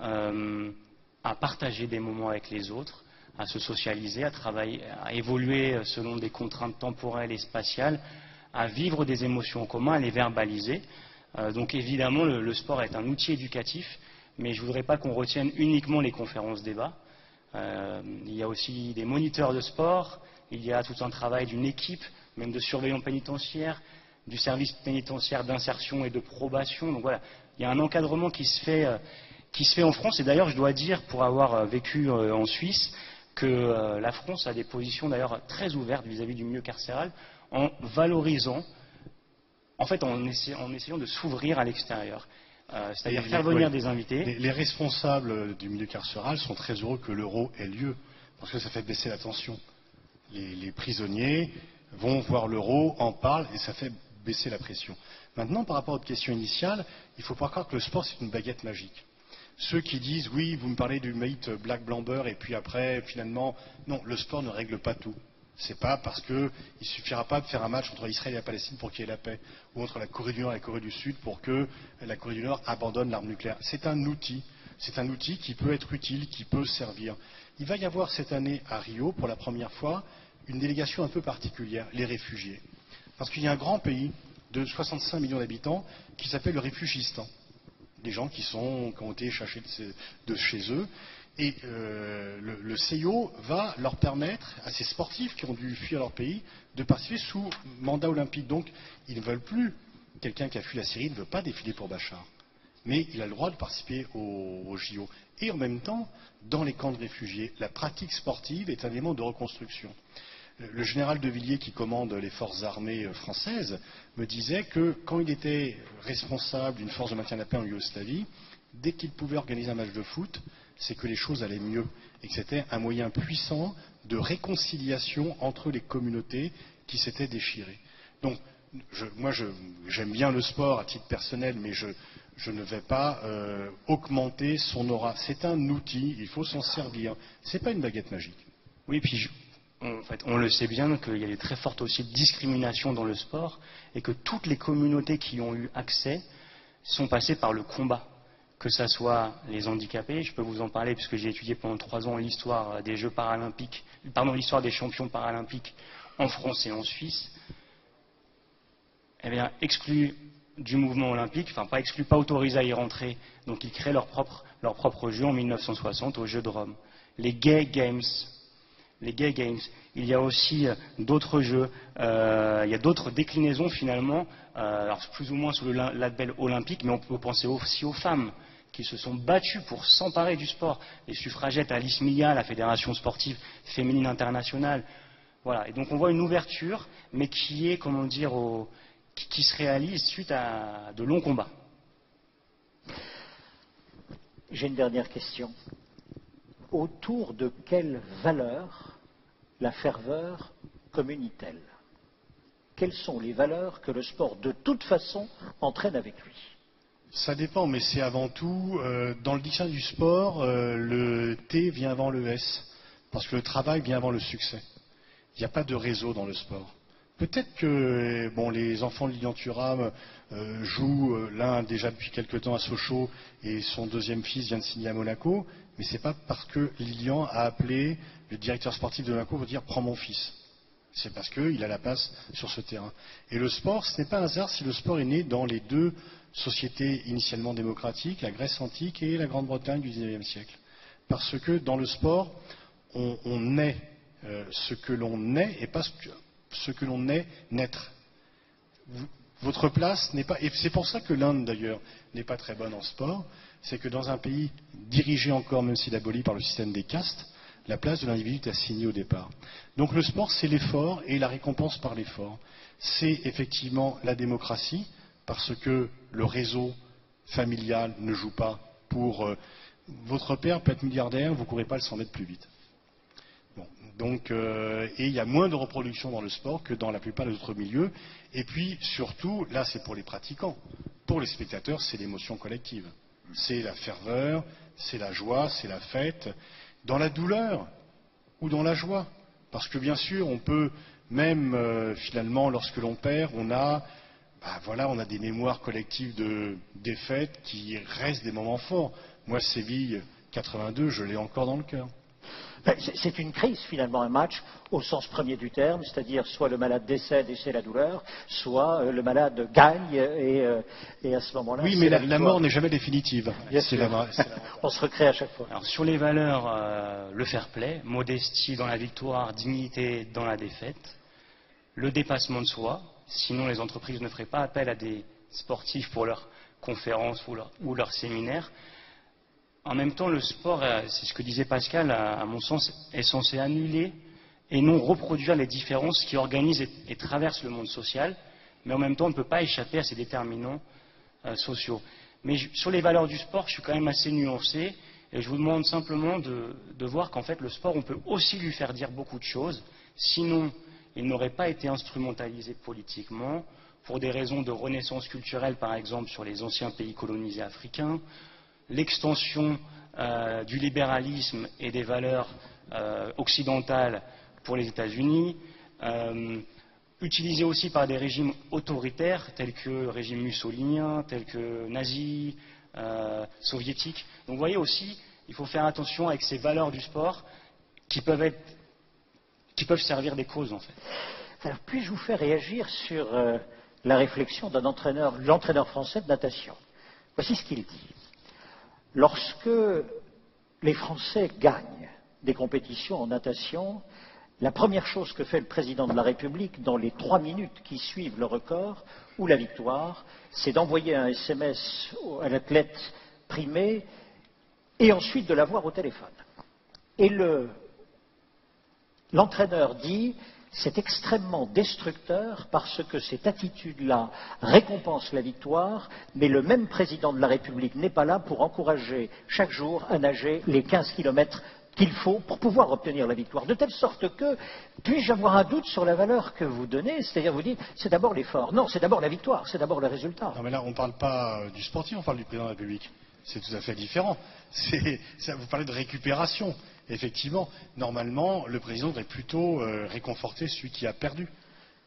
à partager des moments avec les autres, à se socialiser, à travailler, à évoluer selon des contraintes temporelles et spatiales, à vivre des émotions en commun, à les verbaliser. Donc évidemment, le sport est un outil éducatif, mais je ne voudrais pas qu'on retienne uniquement les conférences débats. Il y a aussi des moniteurs de sport, il y a tout un travail d'une équipe, même de surveillants pénitentiaires, du service pénitentiaire d'insertion et de probation. Donc voilà, il y a un encadrement qui se fait en France. Et d'ailleurs, je dois dire, pour avoir vécu en Suisse, que la France a des positions d'ailleurs très ouvertes vis-à-vis du milieu carcéral, en valorisant, en fait en essayant de s'ouvrir à l'extérieur. C'est-à-dire faire venir des invités. Les responsables du milieu carcéral sont très heureux que l'euro ait lieu, parce que ça fait baisser la tension. Les prisonniers vont voir l'euro, en parlent, et ça fait baisser la pression. Maintenant, par rapport à votre question initiale, il ne faut pas croire que le sport c'est une baguette magique. Ceux qui disent, oui, vous me parlez du mythe Black Blamber, et puis après, finalement, non, le sport ne règle pas tout. C'est pas parce qu'il ne suffira pas de faire un match entre Israël et la Palestine pour qu'il y ait la paix, ou entre la Corée du Nord et la Corée du Sud pour que la Corée du Nord abandonne l'arme nucléaire. C'est un outil qui peut être utile, qui peut servir. Il va y avoir cette année à Rio, pour la première fois, une délégation un peu particulière, les réfugiés. Parce qu'il y a un grand pays de 65 millions d'habitants qui s'appelle le Réfugistan. Des gens qui ont été cherchés de chez eux. Et le CIO va leur permettre, à ces sportifs qui ont dû fuir leur pays, de participer sous mandat olympique. Donc, ils ne veulent plus, quelqu'un qui a fui la Syrie ne veut pas défiler pour Bachar. Mais il a le droit de participer aux JO. Et en même temps, dans les camps de réfugiés, la pratique sportive est un élément de reconstruction. Le général de Villiers, qui commande les forces armées françaises, me disait que quand il était responsable d'une force de maintien de la paix en Yougoslavie, dès qu'il pouvait organiser un match de foot, c'est que les choses allaient mieux et que c'était un moyen puissant de réconciliation entre les communautés qui s'étaient déchirées. Donc, j'aime bien le sport à titre personnel, mais je ne vais pas augmenter son aura. C'est un outil, il faut s'en servir. Ce n'est pas une baguette magique. Oui, puis on le sait bien qu'il y a des très fortes aussi discriminations dans le sport et que toutes les communautés qui ont eu accès sont passées par le combat. Que ce soit les handicapés, je peux vous en parler puisque j'ai étudié pendant 3 ans l'histoire des Jeux paralympiques, l'histoire des champions paralympiques en France et en Suisse. Eh bien, exclus du mouvement olympique, enfin pas exclus, pas autorisés à y rentrer, donc ils créent leur propre jeu en 1960 aux Jeux de Rome. Les Gay Games. Il y a aussi d'autres jeux, il y a d'autres déclinaisons finalement, alors plus ou moins sous le label olympique, mais on peut penser aussi aux femmes qui se sont battues pour s'emparer du sport. Les suffragettes Alice Milla, la Fédération sportive féminine internationale. Voilà. Et donc on voit une ouverture, mais qui est, comment dire, qui se réalise suite à de longs combats. J'ai une dernière question. Autour de quelles valeurs la ferveur communie-t-elle? Quelles sont les valeurs que le sport, de toute façon, entraîne avec lui? Ça dépend, mais c'est avant tout, dans le dictionnaire du sport, le T vient avant le S, parce que le travail vient avant le succès. Il n'y a pas de réseau dans le sport. Peut-être que les enfants de Lilian Thuram jouent l'un déjà depuis quelque temps à Sochaux et son deuxième fils vient de signer à Monaco, mais c'est pas parce que Lilian a appelé le directeur sportif de Monaco pour dire prends mon fils. C'est parce qu'il a la place sur ce terrain. Et le sport, ce n'est pas un hasard si le sport est né dans les deux sociétés initialement démocratiques, la Grèce antique et la Grande-Bretagne du XIXe siècle. Parce que dans le sport, on est ce que l'on est et pas ce que l'on est naître. Votre place n'est pas... Et c'est pour ça que l'Inde, d'ailleurs, n'est pas très bonne en sport. C'est que dans un pays dirigé encore, même s'il est aboli par le système des castes, la place de l'individu est assignée au départ. Donc le sport, c'est l'effort et la récompense par l'effort. C'est effectivement la démocratie, parce que le réseau familial ne joue pas pour... votre père peut être milliardaire, vous ne courez pas le 100 mètres plus vite. Bon, donc, et il y a moins de reproduction dans le sport que dans la plupart des autres milieux. Et puis, surtout, là, c'est pour les pratiquants. Pour les spectateurs, c'est l'émotion collective. C'est la ferveur, c'est la joie, c'est la fête, dans la douleur ou dans la joie. Parce que, bien sûr, on peut, même finalement, lorsque l'on perd, on a des mémoires collectives de défaites qui restent des moments forts. Moi, Séville 82, je l'ai encore dans le cœur. C'est une crise, finalement, un match, au sens premier du terme, c'est-à-dire soit le malade décède et c'est la douleur, soit le malade gagne et à ce moment-là... Oui, mais la mort n'est jamais définitive. On se recrée à chaque fois. Alors, sur les valeurs, le fair play, modestie dans la victoire, dignité dans la défaite, le dépassement de soi, sinon les entreprises ne feraient pas appel à des sportifs pour leurs conférences ou leurs séminaires. En même temps, le sport, c'est ce que disait Pascal, à mon sens, est censé annuler et non reproduire les différences qui organisent et traversent le monde social, mais en même temps, on ne peut pas échapper à ces déterminants sociaux. Mais sur les valeurs du sport, je suis quand même assez nuancé, et je vous demande simplement de voir qu'en fait, le sport, on peut aussi lui faire dire beaucoup de choses, sinon, il n'aurait pas été instrumentalisé politiquement, pour des raisons de renaissance culturelle, par exemple, sur les anciens pays colonisés africains, l'extension du libéralisme et des valeurs occidentales pour les États-Unis, utilisé aussi par des régimes autoritaires tels que le régime mussolinien, tels que nazi, soviétique. Donc vous voyez aussi, il faut faire attention avec ces valeurs du sport qui peuvent servir des causes en fait. Alors puis-je vous faire réagir sur la réflexion d'un entraîneur, l'entraîneur français de natation. Voici ce qu'il dit. Lorsque les Français gagnent des compétitions en natation, la première chose que fait le président de la République dans les 3 minutes qui suivent le record ou la victoire, c'est d'envoyer un SMS à l'athlète primé et ensuite de l'avoir au téléphone. Et l'entraîneur dit c'est extrêmement destructeur parce que cette attitude-là récompense la victoire, mais le même président de la République n'est pas là pour encourager chaque jour à nager les 15 kilomètres qu'il faut pour pouvoir obtenir la victoire. De telle sorte que, puis-je avoir un doute sur la valeur que vous donnez, c'est-à-dire vous dites, c'est d'abord l'effort. Non, c'est d'abord la victoire, c'est d'abord le résultat. Non mais là, on ne parle pas du sportif, on parle du président de la République. c'est tout à fait différent. Vous parlez de récupération. Effectivement, normalement, le président devrait plutôt réconforter celui qui a perdu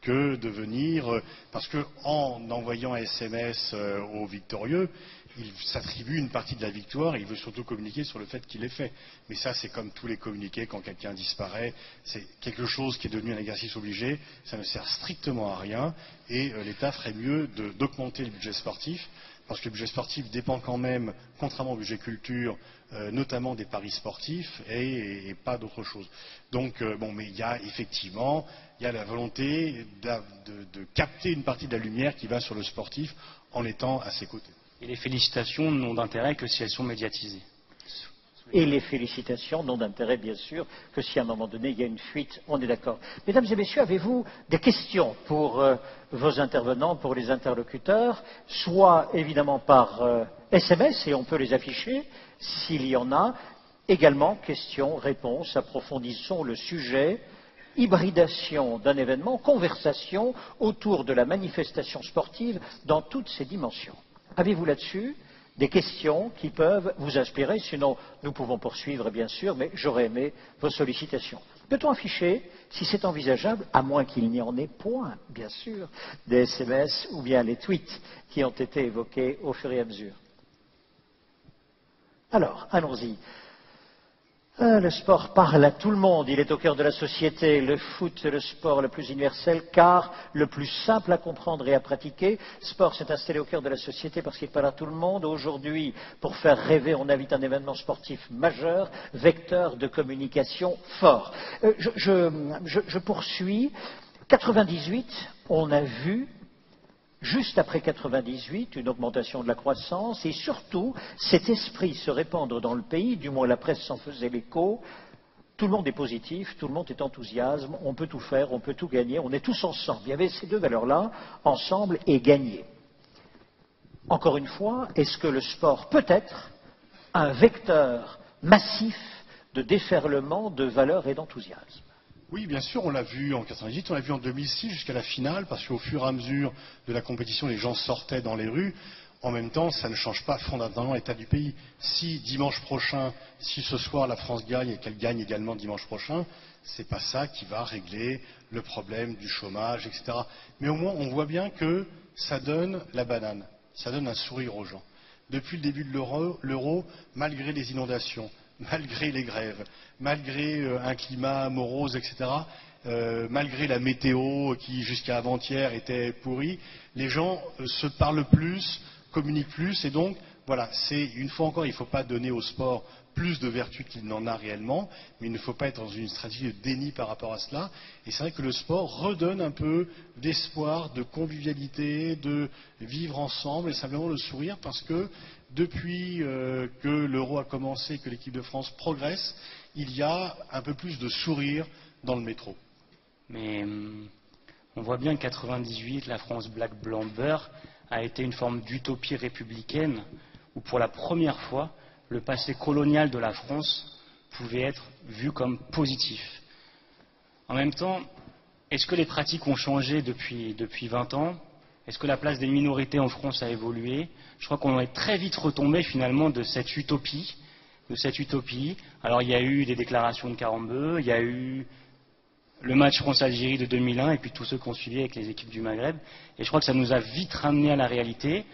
que de venir, parce qu'en envoyant un SMS aux victorieux, il s'attribue une partie de la victoire et il veut surtout communiquer sur le fait qu'il l'ait fait. Mais ça, c'est comme tous les communiqués quand quelqu'un disparaît, c'est quelque chose qui est devenu un exercice obligé, ça ne sert strictement à rien et l'État ferait mieux d'augmenter le budget sportif, parce que le budget sportif dépend quand même, contrairement au budget culture, notamment des paris sportifs et pas d'autre chose. Donc, mais il y a effectivement, la volonté de capter une partie de la lumière qui va sur le sportif en étant à ses côtés. Et les félicitations n'ont d'intérêt que si elles sont médiatisées. Et les félicitations n'ont d'intérêt, bien sûr, que si à un moment donné il y a une fuite, on est d'accord. Mesdames et messieurs, avez-vous des questions pour vos intervenants, pour les interlocuteurs, soit évidemment par SMS, et on peut les afficher s'il y en a, également questions, réponses, approfondissons le sujet, hybridation d'un événement, conversation autour de la manifestation sportive dans toutes ses dimensions. Avez-vous là-dessus des questions qui peuvent vous inspirer? Sinon, nous pouvons poursuivre, bien sûr, mais j'aurais aimé vos sollicitations. Peut-on afficher, si c'est envisageable, à moins qu'il n'y en ait point, bien sûr, des SMS ou bien les tweets qui ont été évoqués au fur et à mesure? Alors, allons-y. Le sport parle à tout le monde, il est au cœur de la société. Le foot est le sport le plus universel car le plus simple à comprendre et à pratiquer. Le sport s'est installé au cœur de la société parce qu'il parle à tout le monde. Aujourd'hui, pour faire rêver, on invite un événement sportif majeur, vecteur de communication fort. Je poursuis. 98, on a vu juste après 98, une augmentation de la croissance et surtout cet esprit se répandre dans le pays, du moins la presse s'en faisait l'écho. Tout le monde est positif, tout le monde est enthousiasme, on peut tout faire, on peut tout gagner, on est tous ensemble. Il y avait ces deux valeurs-là, ensemble et gagner. Encore une fois, est-ce que le sport peut être un vecteur massif de déferlement de valeurs et d'enthousiasme? Oui, bien sûr, on l'a vu en 98, on l'a vu en 2006 jusqu'à la finale, parce qu'au fur et à mesure de la compétition, les gens sortaient dans les rues. En même temps, ça ne change pas fondamentalement l'état du pays. Si dimanche prochain, si ce soir la France gagne et qu'elle gagne également dimanche prochain, c'est pas ça qui va régler le problème du chômage, etc. Mais au moins, on voit bien que ça donne la banane, ça donne un sourire aux gens. Depuis le début de l'euro, malgré les inondations, malgré les grèves, malgré un climat morose, etc., malgré la météo qui jusqu'à avant-hier était pourrie, les gens se parlent plus, communiquent plus, et donc, voilà, une fois encore, il ne faut pas donner au sport plus de vertu qu'il n'en a réellement, mais il ne faut pas être dans une stratégie de déni par rapport à cela. Et c'est vrai que le sport redonne un peu d'espoir, de convivialité, de vivre ensemble et simplement le sourire, parce que depuis que l'euro a commencé, que l'équipe de France progresse, il y a un peu plus de sourire dans le métro. Mais on voit bien que 98, la France Black Blanc Beurre a été une forme d'utopie républicaine où pour la première fois, le passé colonial de la France pouvait être vu comme positif. En même temps, est-ce que les pratiques ont changé depuis 20 ans? Est-ce que la place des minorités en France a évolué? Je crois qu'on est très vite retombé finalement de cette utopie. Alors il y a eu des déclarations de Karembeu, il y a eu le match France-Algérie de 2001 et puis tous ceux qui ont suivi avec les équipes du Maghreb. Et je crois que ça nous a vite ramené à la réalité.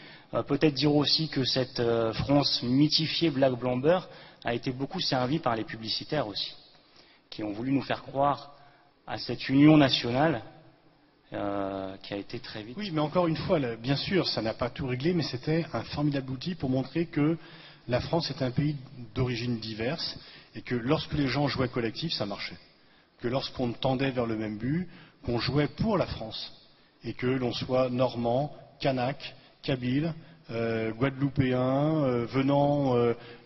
Peut-être dire aussi que cette France mythifiée Black Blanc Beurre a été beaucoup servie par les publicitaires aussi, qui ont voulu nous faire croire à cette union nationale qui a été très vite. Oui, mais encore une fois, bien sûr, ça n'a pas tout réglé, mais c'était un formidable outil pour montrer que la France est un pays d'origine diverse et que lorsque les gens jouaient collectif, ça marchait. Que lorsqu'on tendait vers le même but, qu'on jouait pour la France et que l'on soit normand, kanak, kabyle, guadeloupéen, venant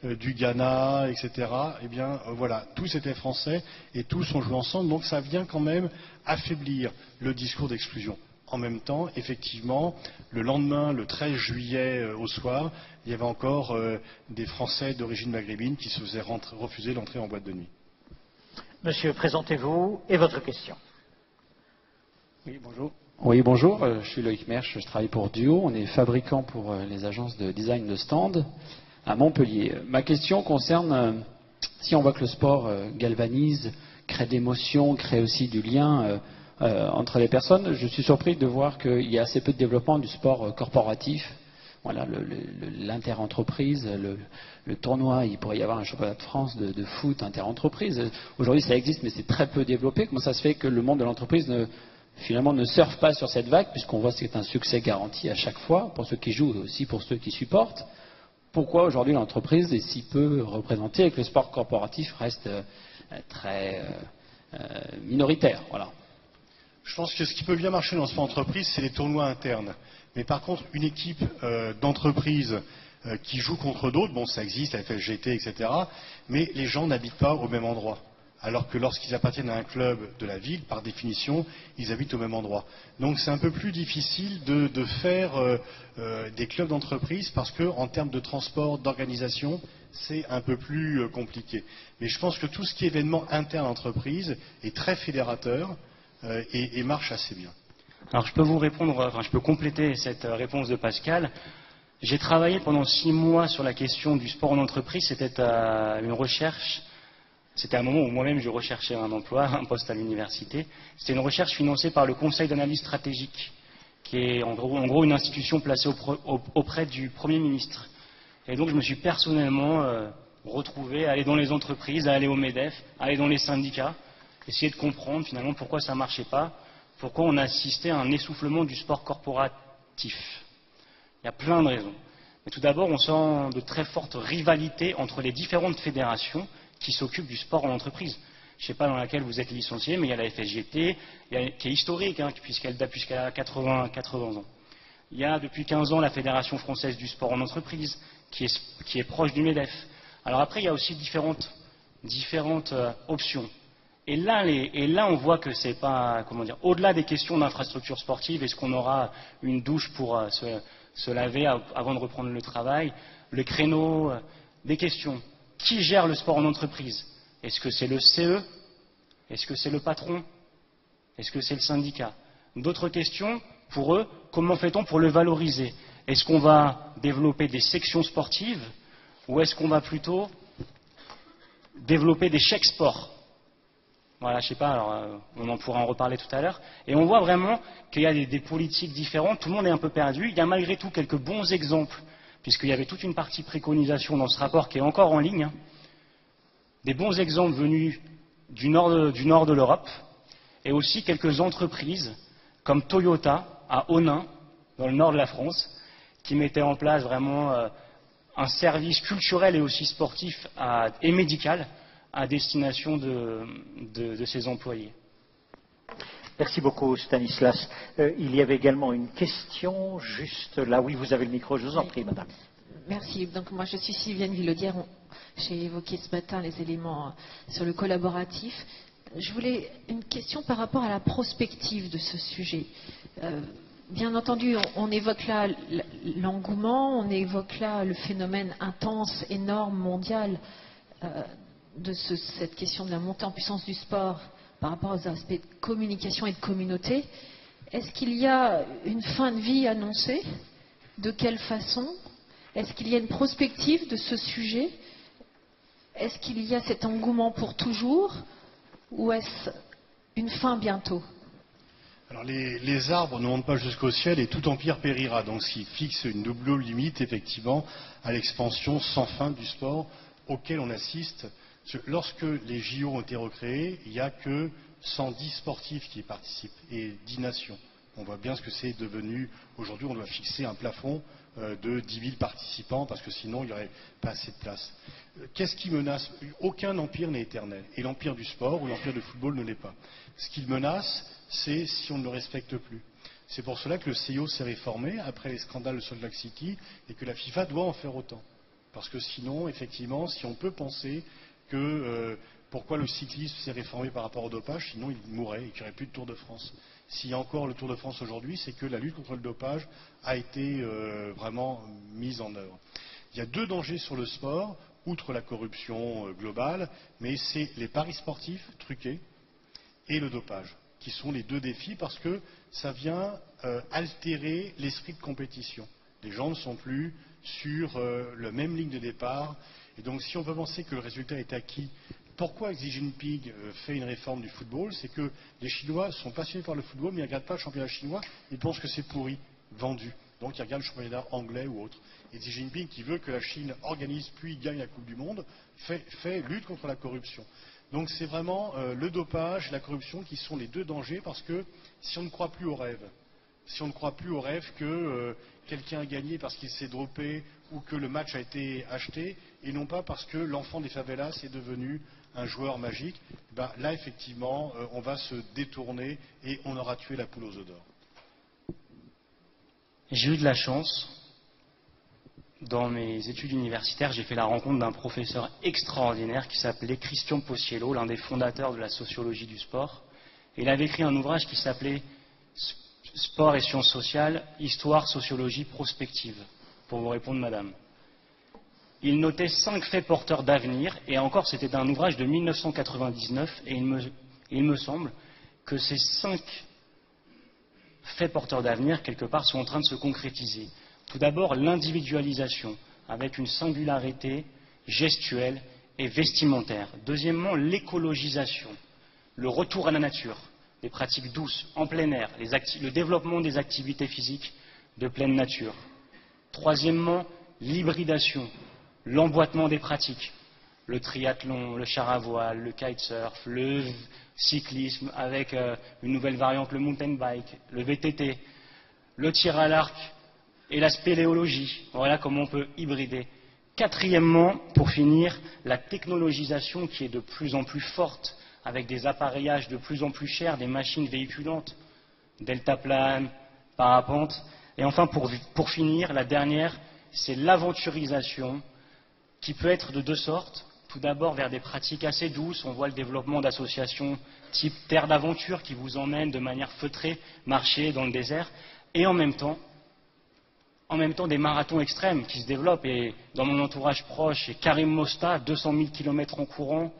du Ghana, etc. Eh bien, voilà, tous étaient français et tous ont joué ensemble. Donc ça vient quand même affaiblir le discours d'exclusion. En même temps, effectivement, le lendemain, le 13 juillet au soir, il y avait encore des Français d'origine maghrébine qui se faisaient refuser l'entrée en boîte de nuit. Monsieur, présentez-vous et votre question. Oui, bonjour. Oui, bonjour, je suis Loïc Mersch, je travaille pour Duo, on est fabricant pour les agences de design de stand. à Montpellier. Ma question concerne, si on voit que le sport galvanise, crée d'émotions, crée aussi du lien entre les personnes, je suis surpris de voir qu'il y a assez peu de développement du sport corporatif. Voilà, l'interentreprise, le tournoi, il pourrait y avoir un championnat de France de foot interentreprise. Aujourd'hui, ça existe, mais c'est très peu développé. Comment ça se fait que le monde de l'entreprise finalement ne surfe pas sur cette vague, puisqu'on voit que c'est un succès garanti à chaque fois, pour ceux qui jouent et aussi pour ceux qui supportent. Pourquoi aujourd'hui l'entreprise est si peu représentée et que le sport corporatif reste très minoritaire? Voilà. Je pense que ce qui peut bien marcher dans le sport entreprise, c'est les tournois internes. Mais par contre, une équipe d'entreprise qui joue contre d'autres, bon, ça existe, la FFGT, etc., mais les gens n'habitent pas au même endroit. Alors que lorsqu'ils appartiennent à un club de la ville, par définition, ils habitent au même endroit. Donc c'est un peu plus difficile de faire des clubs d'entreprise parce qu'en termes de transport, d'organisation, c'est un peu plus compliqué. Mais je pense que tout ce qui est événement interne entreprise est très fédérateur et marche assez bien. Alors je peux vous répondre, enfin je peux compléter cette réponse de Pascal. J'ai travaillé pendant 6 mois sur la question du sport en entreprise. C'était une recherche. C'était un moment où moi-même je recherchais un emploi, un poste à l'université. C'était une recherche financée par le Conseil d'analyse stratégique, qui est en gros une institution placée auprès du Premier ministre. Et donc je me suis personnellement retrouvé à aller dans les entreprises, à aller au MEDEF, à aller dans les syndicats, essayer de comprendre finalement pourquoi ça ne marchait pas, pourquoi on a assisté à un essoufflement du sport corporatif. Il y a plein de raisons. Mais tout d'abord, on sent de très fortes rivalités entre les différentes fédérations qui s'occupent du sport en entreprise. Je ne sais pas dans laquelle vous êtes licencié, mais il y a la FSGT, qui est historique, puisqu'elle date jusqu'à 80 ans. Il y a depuis 15 ans la Fédération française du sport en entreprise, qui est proche du MEDEF. Alors après, il y a aussi différentes options. Et là, on voit que c'est pas, comment dire, au-delà des questions d'infrastructure sportive, est-ce qu'on aura une douche pour se laver avant de reprendre le travail, le créneau, des questions. Qui gère le sport en entreprise? Est-ce que c'est le CE? Est-ce que c'est le patron? Est-ce que c'est le syndicat? D'autres questions, pour eux, comment fait-on pour le valoriser? Est-ce qu'on va développer des sections sportives ou est-ce qu'on va plutôt développer des chèques sport? Voilà, je sais pas, alors on en pourra en reparler tout à l'heure. Et on voit vraiment qu'il y a des politiques différentes, tout le monde est un peu perdu. Il y a malgré tout quelques bons exemples, puisqu'il y avait toute une partie préconisation dans ce rapport qui est encore en ligne. Des bons exemples venus du nord de l'Europe, et aussi quelques entreprises comme Toyota à Onin, dans le nord de la France, qui mettaient en place vraiment un service culturel et aussi sportif et médical à destination de ses employés. Merci beaucoup Stanislas. Il y avait également une question juste là. Oui, vous avez le micro, je vous en prie, madame. Merci. Donc moi je suis Sylviane Villaudière. J'ai évoqué ce matin les éléments sur le collaboratif. Je voulais une question par rapport à la prospective de ce sujet. Bien entendu, on évoque là l'engouement, on évoque là le phénomène intense, énorme, mondial de cette question de la montée en puissance du sport par rapport aux aspects de communication et de communauté. Est-ce qu'il y a une fin de vie annoncée? De quelle façon? Est-ce qu'il y a une prospective de ce sujet? Est-ce qu'il y a cet engouement pour toujours? Ou est-ce une fin bientôt? Alors les arbres ne montent pas jusqu'au ciel et tout empire périra. Donc ce qui fixe une double limite effectivement à l'expansion sans fin du sport auquel on assiste. Lorsque les JO ont été recréés, il n'y a que 110 sportifs qui y participent et 10 nations. On voit bien ce que c'est devenu. Aujourd'hui, on doit fixer un plafond de 10 000 participants parce que sinon, il n'y aurait pas assez de place. Qu'est-ce qui menace? Aucun empire n'est éternel. Et l'empire du sport ou l'empire du football ne l'est pas. Ce qu'il menace, c'est si on ne le respecte plus. C'est pour cela que le CIO s'est réformé après les scandales de Salt Lake City et que la FIFA doit en faire autant. Parce que sinon, effectivement, si on peut penser que pourquoi le cyclisme s'est réformé par rapport au dopage, sinon il mourrait et qu'il n'y aurait plus de Tour de France. S'il y a encore le Tour de France aujourd'hui, c'est que la lutte contre le dopage a été vraiment mise en œuvre. Il y a deux dangers sur le sport, outre la corruption globale, mais c'est les paris sportifs truqués et le dopage, qui sont les deux défis parce que ça vient altérer l'esprit de compétition. Les gens ne sont plus sur la même ligne de départ. Et donc si on peut penser que le résultat est acquis, pourquoi Xi Jinping fait une réforme du football? C'est que les Chinois sont passionnés par le football, mais ils ne regardent pas le championnat chinois, ils pensent que c'est pourri, vendu. Donc ils regardent le championnat anglais ou autre. Et Xi Jinping, qui veut que la Chine organise puis gagne la Coupe du Monde, lutte contre la corruption. Donc c'est vraiment le dopage et la corruption qui sont les deux dangers, parce que si on ne croit plus au rêve, que quelqu'un a gagné parce qu'il s'est dopé ou que le match a été acheté, et non pas parce que l'enfant des favelas est devenu un joueur magique, ben là effectivement on va se détourner et on aura tué la poule aux œufs d'or. J'ai eu de la chance. Dans mes études universitaires, j'ai fait la rencontre d'un professeur extraordinaire qui s'appelait Christian Possiello, l'un des fondateurs de la sociologie du sport. Et il avait écrit un ouvrage qui s'appelait Sport et sciences sociales, histoire, sociologie, prospective, pour vous répondre, madame. Il notait 5 faits porteurs d'avenir, et encore c'était un ouvrage de 1999, et il me semble que ces 5 faits porteurs d'avenir, quelque part, sont en train de se concrétiser. Tout d'abord, l'individualisation, avec une singularité gestuelle et vestimentaire. Deuxièmement, l'écologisation, le retour à la nature, des pratiques douces, en plein air, le développement des activités physiques de pleine nature. Troisièmement, l'hybridation, l'emboîtement des pratiques, le triathlon, le char à voile, le kitesurf, le cyclisme avec une nouvelle variante, le mountain bike, le VTT, le tir à l'arc et la spéléologie. Voilà comment on peut hybrider. Quatrièmement, pour finir, la technologisation qui est de plus en plus forte, avec des appareillages de plus en plus chers, des machines véhiculantes, deltaplane, parapente. Et enfin, pour finir, la dernière, c'est l'aventurisation, qui peut être de deux sortes. Tout d'abord vers des pratiques assez douces, on voit le développement d'associations type Terre d'aventure qui vous emmènent de manière feutrée marcher dans le désert, et en même temps des marathons extrêmes qui se développent. Et dans mon entourage proche, c'est Karim Mosta, 200 000 km en courant,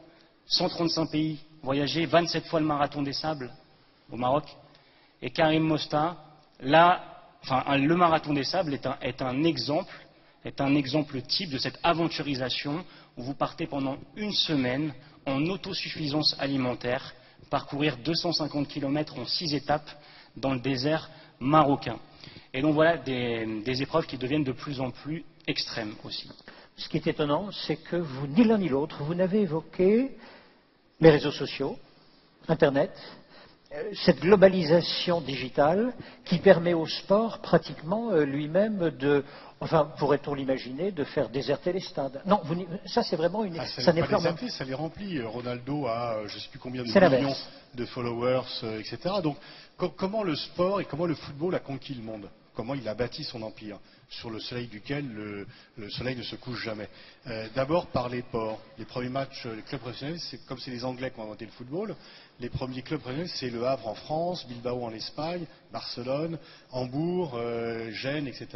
135 pays voyagés, 27 fois le marathon des sables au Maroc. Et Karim Mosta, le marathon des sables est un exemple type de cette aventurisation où vous partez pendant une semaine en autosuffisance alimentaire, parcourir 250 km en 6 étapes dans le désert marocain. Et donc voilà des épreuves qui deviennent de plus en plus extrêmes aussi. Ce qui est étonnant, c'est que vous, ni l'un ni l'autre, vous n'avez évoqué les réseaux sociaux, Internet, cette globalisation digitale qui permet au sport pratiquement lui-même de, enfin, pourrait-on l'imaginer, de faire déserter les stades. Non, ça c'est vraiment une... ça n'est pas déserté, ça les remplit. Ronaldo a je ne sais plus combien de millions de followers, etc. Donc comment le sport et comment le football a conquis le monde? Comment il a bâti son empire, sur le soleil duquel le soleil ne se couche jamais. D'abord par les ports. Les premiers matchs, les clubs professionnels, comme c'est les Anglais qui ont inventé le football, les premiers clubs professionnels, c'est Le Havre en France, Bilbao en Espagne, Barcelone, Hambourg, Gênes, etc.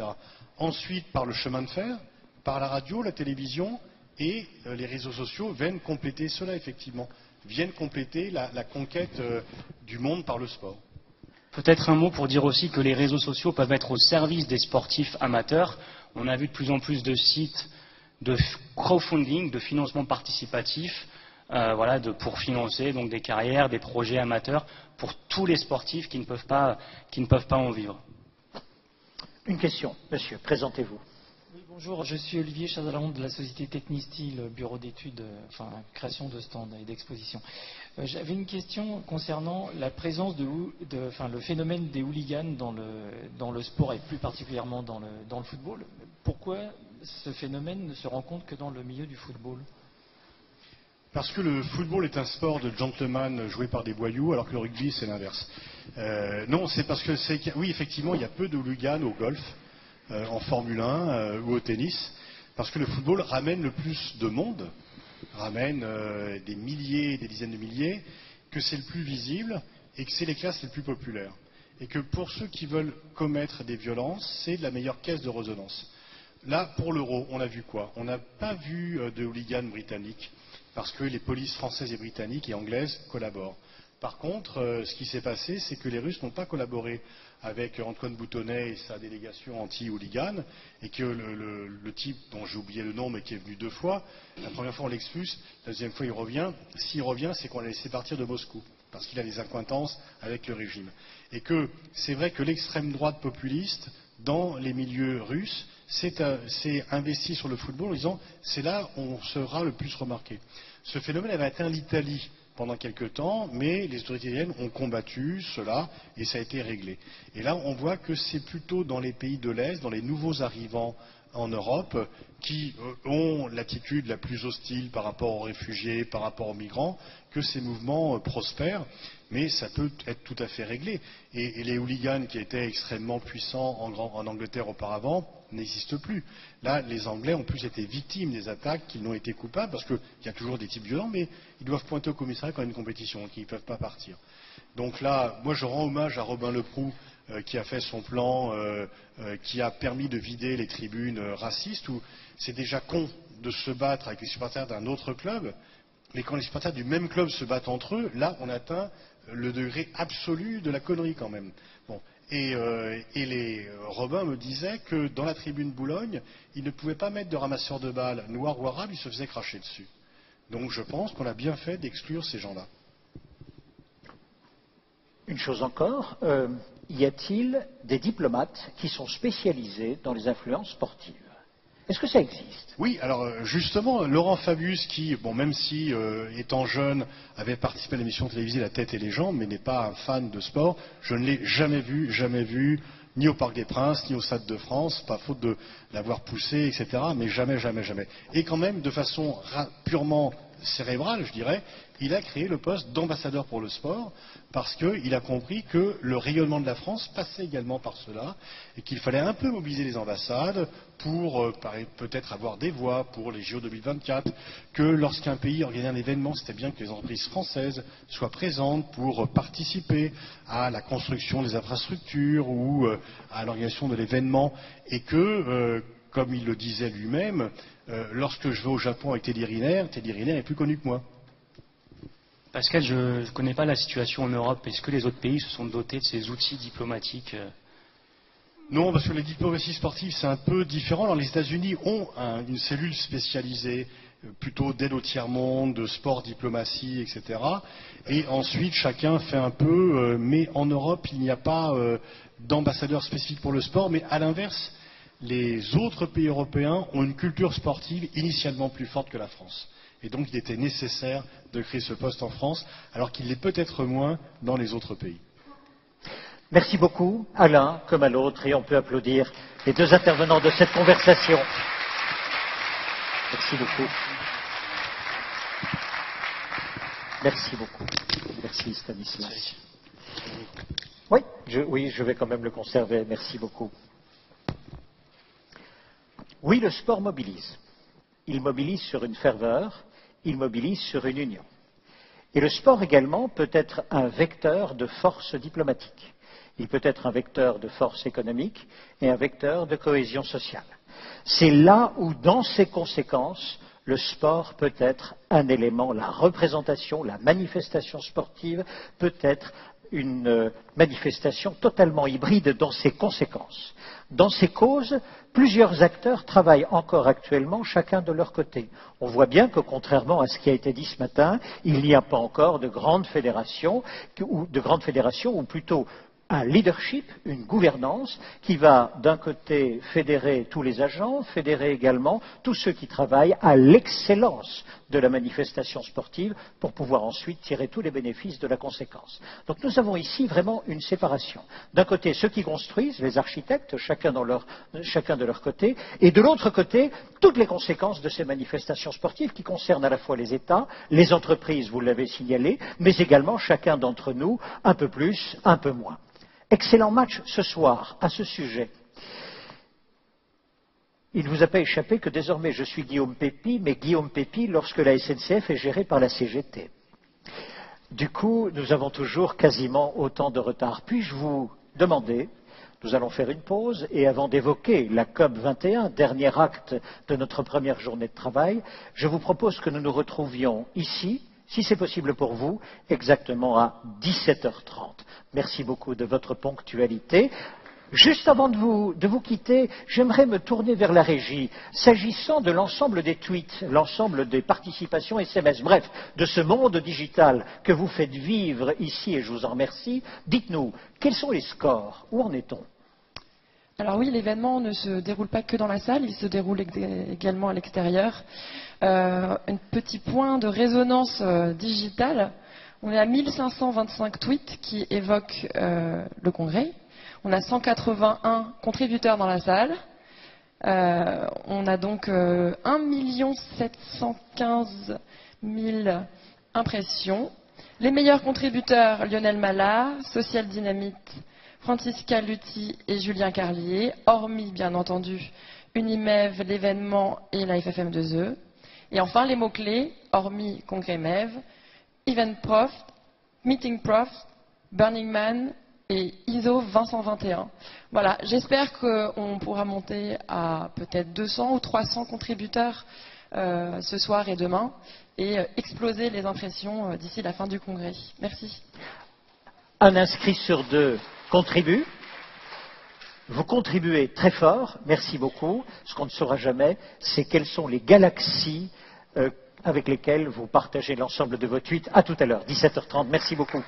Ensuite, par le chemin de fer, par la radio, la télévision, et les réseaux sociaux viennent compléter cela, effectivement. Viennent compléter la conquête du monde par le sport. Peut-être un mot pour dire aussi que les réseaux sociaux peuvent être au service des sportifs amateurs. On a vu de plus en plus de sites de crowdfunding, de financement participatif, pour financer donc des carrières, des projets amateurs pour tous les sportifs qui ne peuvent pas en vivre. Une question, monsieur, présentez-vous. Oui, bonjour, je suis Olivier Chazalon de la société Technistil, bureau d'études, création de stands et d'expositions. J'avais une question concernant la présence le phénomène des hooligans dans le sport et plus particulièrement dans le football. Pourquoi ce phénomène ne se rencontre que dans le milieu du football? Parce que le football est un sport de gentleman joué par des voyous, alors que le rugby c'est l'inverse. Non, c'est parce que oui, effectivement, il y a peu de hooligans au golf, en Formule 1 ou au tennis, parce que le football ramène le plus de monde, ramène des milliers, des dizaines de milliers, que c'est le plus visible et que c'est les classes les plus populaires. Et que pour ceux qui veulent commettre des violences, c'est la meilleure caisse de résonance. Là, pour l'Euro, on a vu quoi? On n'a pas vu de hooligans britanniques, parce que les polices françaises et britanniques et anglaises collaborent. Par contre, ce qui s'est passé, c'est que les Russes n'ont pas collaboré avec Antoine Boutonnet et sa délégation anti-hooligan, et que le type dont j'ai oublié le nom, mais qui est venu 2 fois, la première fois on l'expulse, la deuxième fois il revient. S'il revient, c'est qu'on l'a laissé partir de Moscou, parce qu'il a des accointances avec le régime. Et que c'est vrai que l'extrême droite populiste, dans les milieux russes, s'est investi sur le football en disant c'est là où on sera le plus remarqué. Ce phénomène avait atteint l'Italie pendant quelque temps, mais les autorités italiennes ont combattu cela et ça a été réglé. Et là, on voit que c'est plutôt dans les pays de l'Est, dans les nouveaux arrivants en Europe, qui ont l'attitude la plus hostile par rapport aux réfugiés, par rapport aux migrants, que ces mouvements prospèrent. Mais ça peut être tout à fait réglé. Et les hooligans qui étaient extrêmement puissants en Angleterre auparavant n'existent plus. Là, les Anglais ont plus été victimes des attaques qu'ils n'ont été coupables, parce qu'il y a toujours des types violents, mais ils doivent pointer au commissariat quand il y a une compétition, qu'ils ne peuvent pas partir. Donc là, moi je rends hommage à Robin Leproux, qui a fait son plan, qui a permis de vider les tribunes racistes, où c'est déjà con de se battre avec les supporters d'un autre club, mais quand les supporters du même club se battent entre eux, là on atteint le degré absolu de la connerie quand même. Bon. Et Robin me disait que dans la tribune Boulogne, il ne pouvait pas mettre de ramasseurs de balles noirs ou arabes, il se faisait cracher dessus. Donc je pense qu'on a bien fait d'exclure ces gens-là. Une chose encore, y a-t-il des diplomates qui sont spécialisés dans les influences sportives? Est-ce que ça existe? Oui, alors justement, Laurent Fabius, qui, bon, même si étant jeune, avait participé à l'émission télévisée La Tête et les Jambes, mais n'est pas un fan de sport, je ne l'ai jamais vu, ni au Parc des Princes, ni au Stade de France, pas faute de l'avoir poussé, etc., mais jamais. Et quand même, de façon purement cérébrale, je dirais, il a créé le poste d'ambassadeur pour le sport, parce qu'il a compris que le rayonnement de la France passait également par cela, et qu'il fallait un peu mobiliser les ambassades pour peut-être avoir des voix pour les JO 2024, que lorsqu'un pays organisait un événement, c'était bien que les entreprises françaises soient présentes pour participer à la construction des infrastructures ou à l'organisation de l'événement, et que, comme il le disait lui-même, lorsque je vais au Japon avec Teddy Riner est plus connu que moi. Pascal, je ne connais pas la situation en Europe. Est-ce que les autres pays se sont dotés de ces outils diplomatiques? Non, parce que les diplomaties sportives, c'est un peu différent. Alors, les États-Unis ont une cellule spécialisée, plutôt d'aide au tiers-monde, de sport, diplomatie, etc. Et ensuite, chacun fait un peu. Mais en Europe, il n'y a pas d'ambassadeur spécifique pour le sport. Mais à l'inverse, les autres pays européens ont une culture sportive initialement plus forte que la France. Et donc il était nécessaire de créer ce poste en France, alors qu'il l'est peut-être moins dans les autres pays. Merci beaucoup, à l'un comme à l'autre, et on peut applaudir les deux intervenants de cette conversation. Merci beaucoup. Merci beaucoup. Merci Stanislas. Oui, je vais quand même le conserver. Merci beaucoup. Oui, le sport mobilise. Il mobilise sur une ferveur, il mobilise sur une union. Et le sport également peut être un vecteur de force diplomatique. Il peut être un vecteur de force économique et un vecteur de cohésion sociale. C'est là où, dans ses conséquences, le sport peut être un élément, la représentation, la manifestation sportive peut être une manifestation totalement hybride dans ses conséquences. Dans ses causes, plusieurs acteurs travaillent encore actuellement, chacun de leur côté. On voit bien que, contrairement à ce qui a été dit ce matin, il n'y a pas encore de grandes fédérations, ou plutôt un leadership, une gouvernance qui va d'un côté fédérer tous les agents, fédérer également tous ceux qui travaillent à l'excellence de la manifestation sportive pour pouvoir ensuite tirer tous les bénéfices de la conséquence. Donc nous avons ici vraiment une séparation. D'un côté ceux qui construisent, les architectes, chacun de leur côté, et de l'autre côté toutes les conséquences de ces manifestations sportives qui concernent à la fois les États, les entreprises, vous l'avez signalé, mais également chacun d'entre nous, un peu plus, un peu moins. Excellent match ce soir à ce sujet. Il ne vous a pas échappé que désormais je suis Guillaume Pépi, mais Guillaume Pépi lorsque la SNCF est gérée par la CGT. Du coup, nous avons toujours quasiment autant de retard. Puis-je vous demander, nous allons faire une pause, et avant d'évoquer la COP 21, dernier acte de notre première journée de travail, je vous propose que nous nous retrouvions ici, si c'est possible pour vous, exactement à 17h30. Merci beaucoup de votre ponctualité. Juste avant de vous quitter, j'aimerais me tourner vers la régie. S'agissant de l'ensemble des tweets, l'ensemble des participations SMS, bref, de ce monde digital que vous faites vivre ici, et je vous en remercie, dites-nous, quels sont les scores? Où en est-on? Alors oui, l'événement ne se déroule pas que dans la salle, il se déroule également à l'extérieur. Un petit point de résonance digitale. On est à 1525 tweets qui évoquent le congrès. On a 181 contributeurs dans la salle. On a donc 1 715 000 impressions. Les meilleurs contributeurs, Lionel Mallard, Social Dynamite, Francisca Lutti et Julien Carlier, hormis bien entendu Unimev, l'événement et la FFM2E. Et enfin les mots-clés, hormis Congrès MEV, EventProf, MeetingProf, Burning Man et ISO 20121. Voilà, j'espère qu'on pourra monter à peut-être 200 ou 300 contributeurs ce soir et demain et exploser les impressions d'ici la fin du congrès. Merci. Un inscrit sur 2 contribue. Vous contribuez très fort, merci beaucoup. Ce qu'on ne saura jamais, c'est quelles sont les galaxies avec lesquelles vous partagez l'ensemble de vos tweets. À tout à l'heure, 17h30. Merci beaucoup.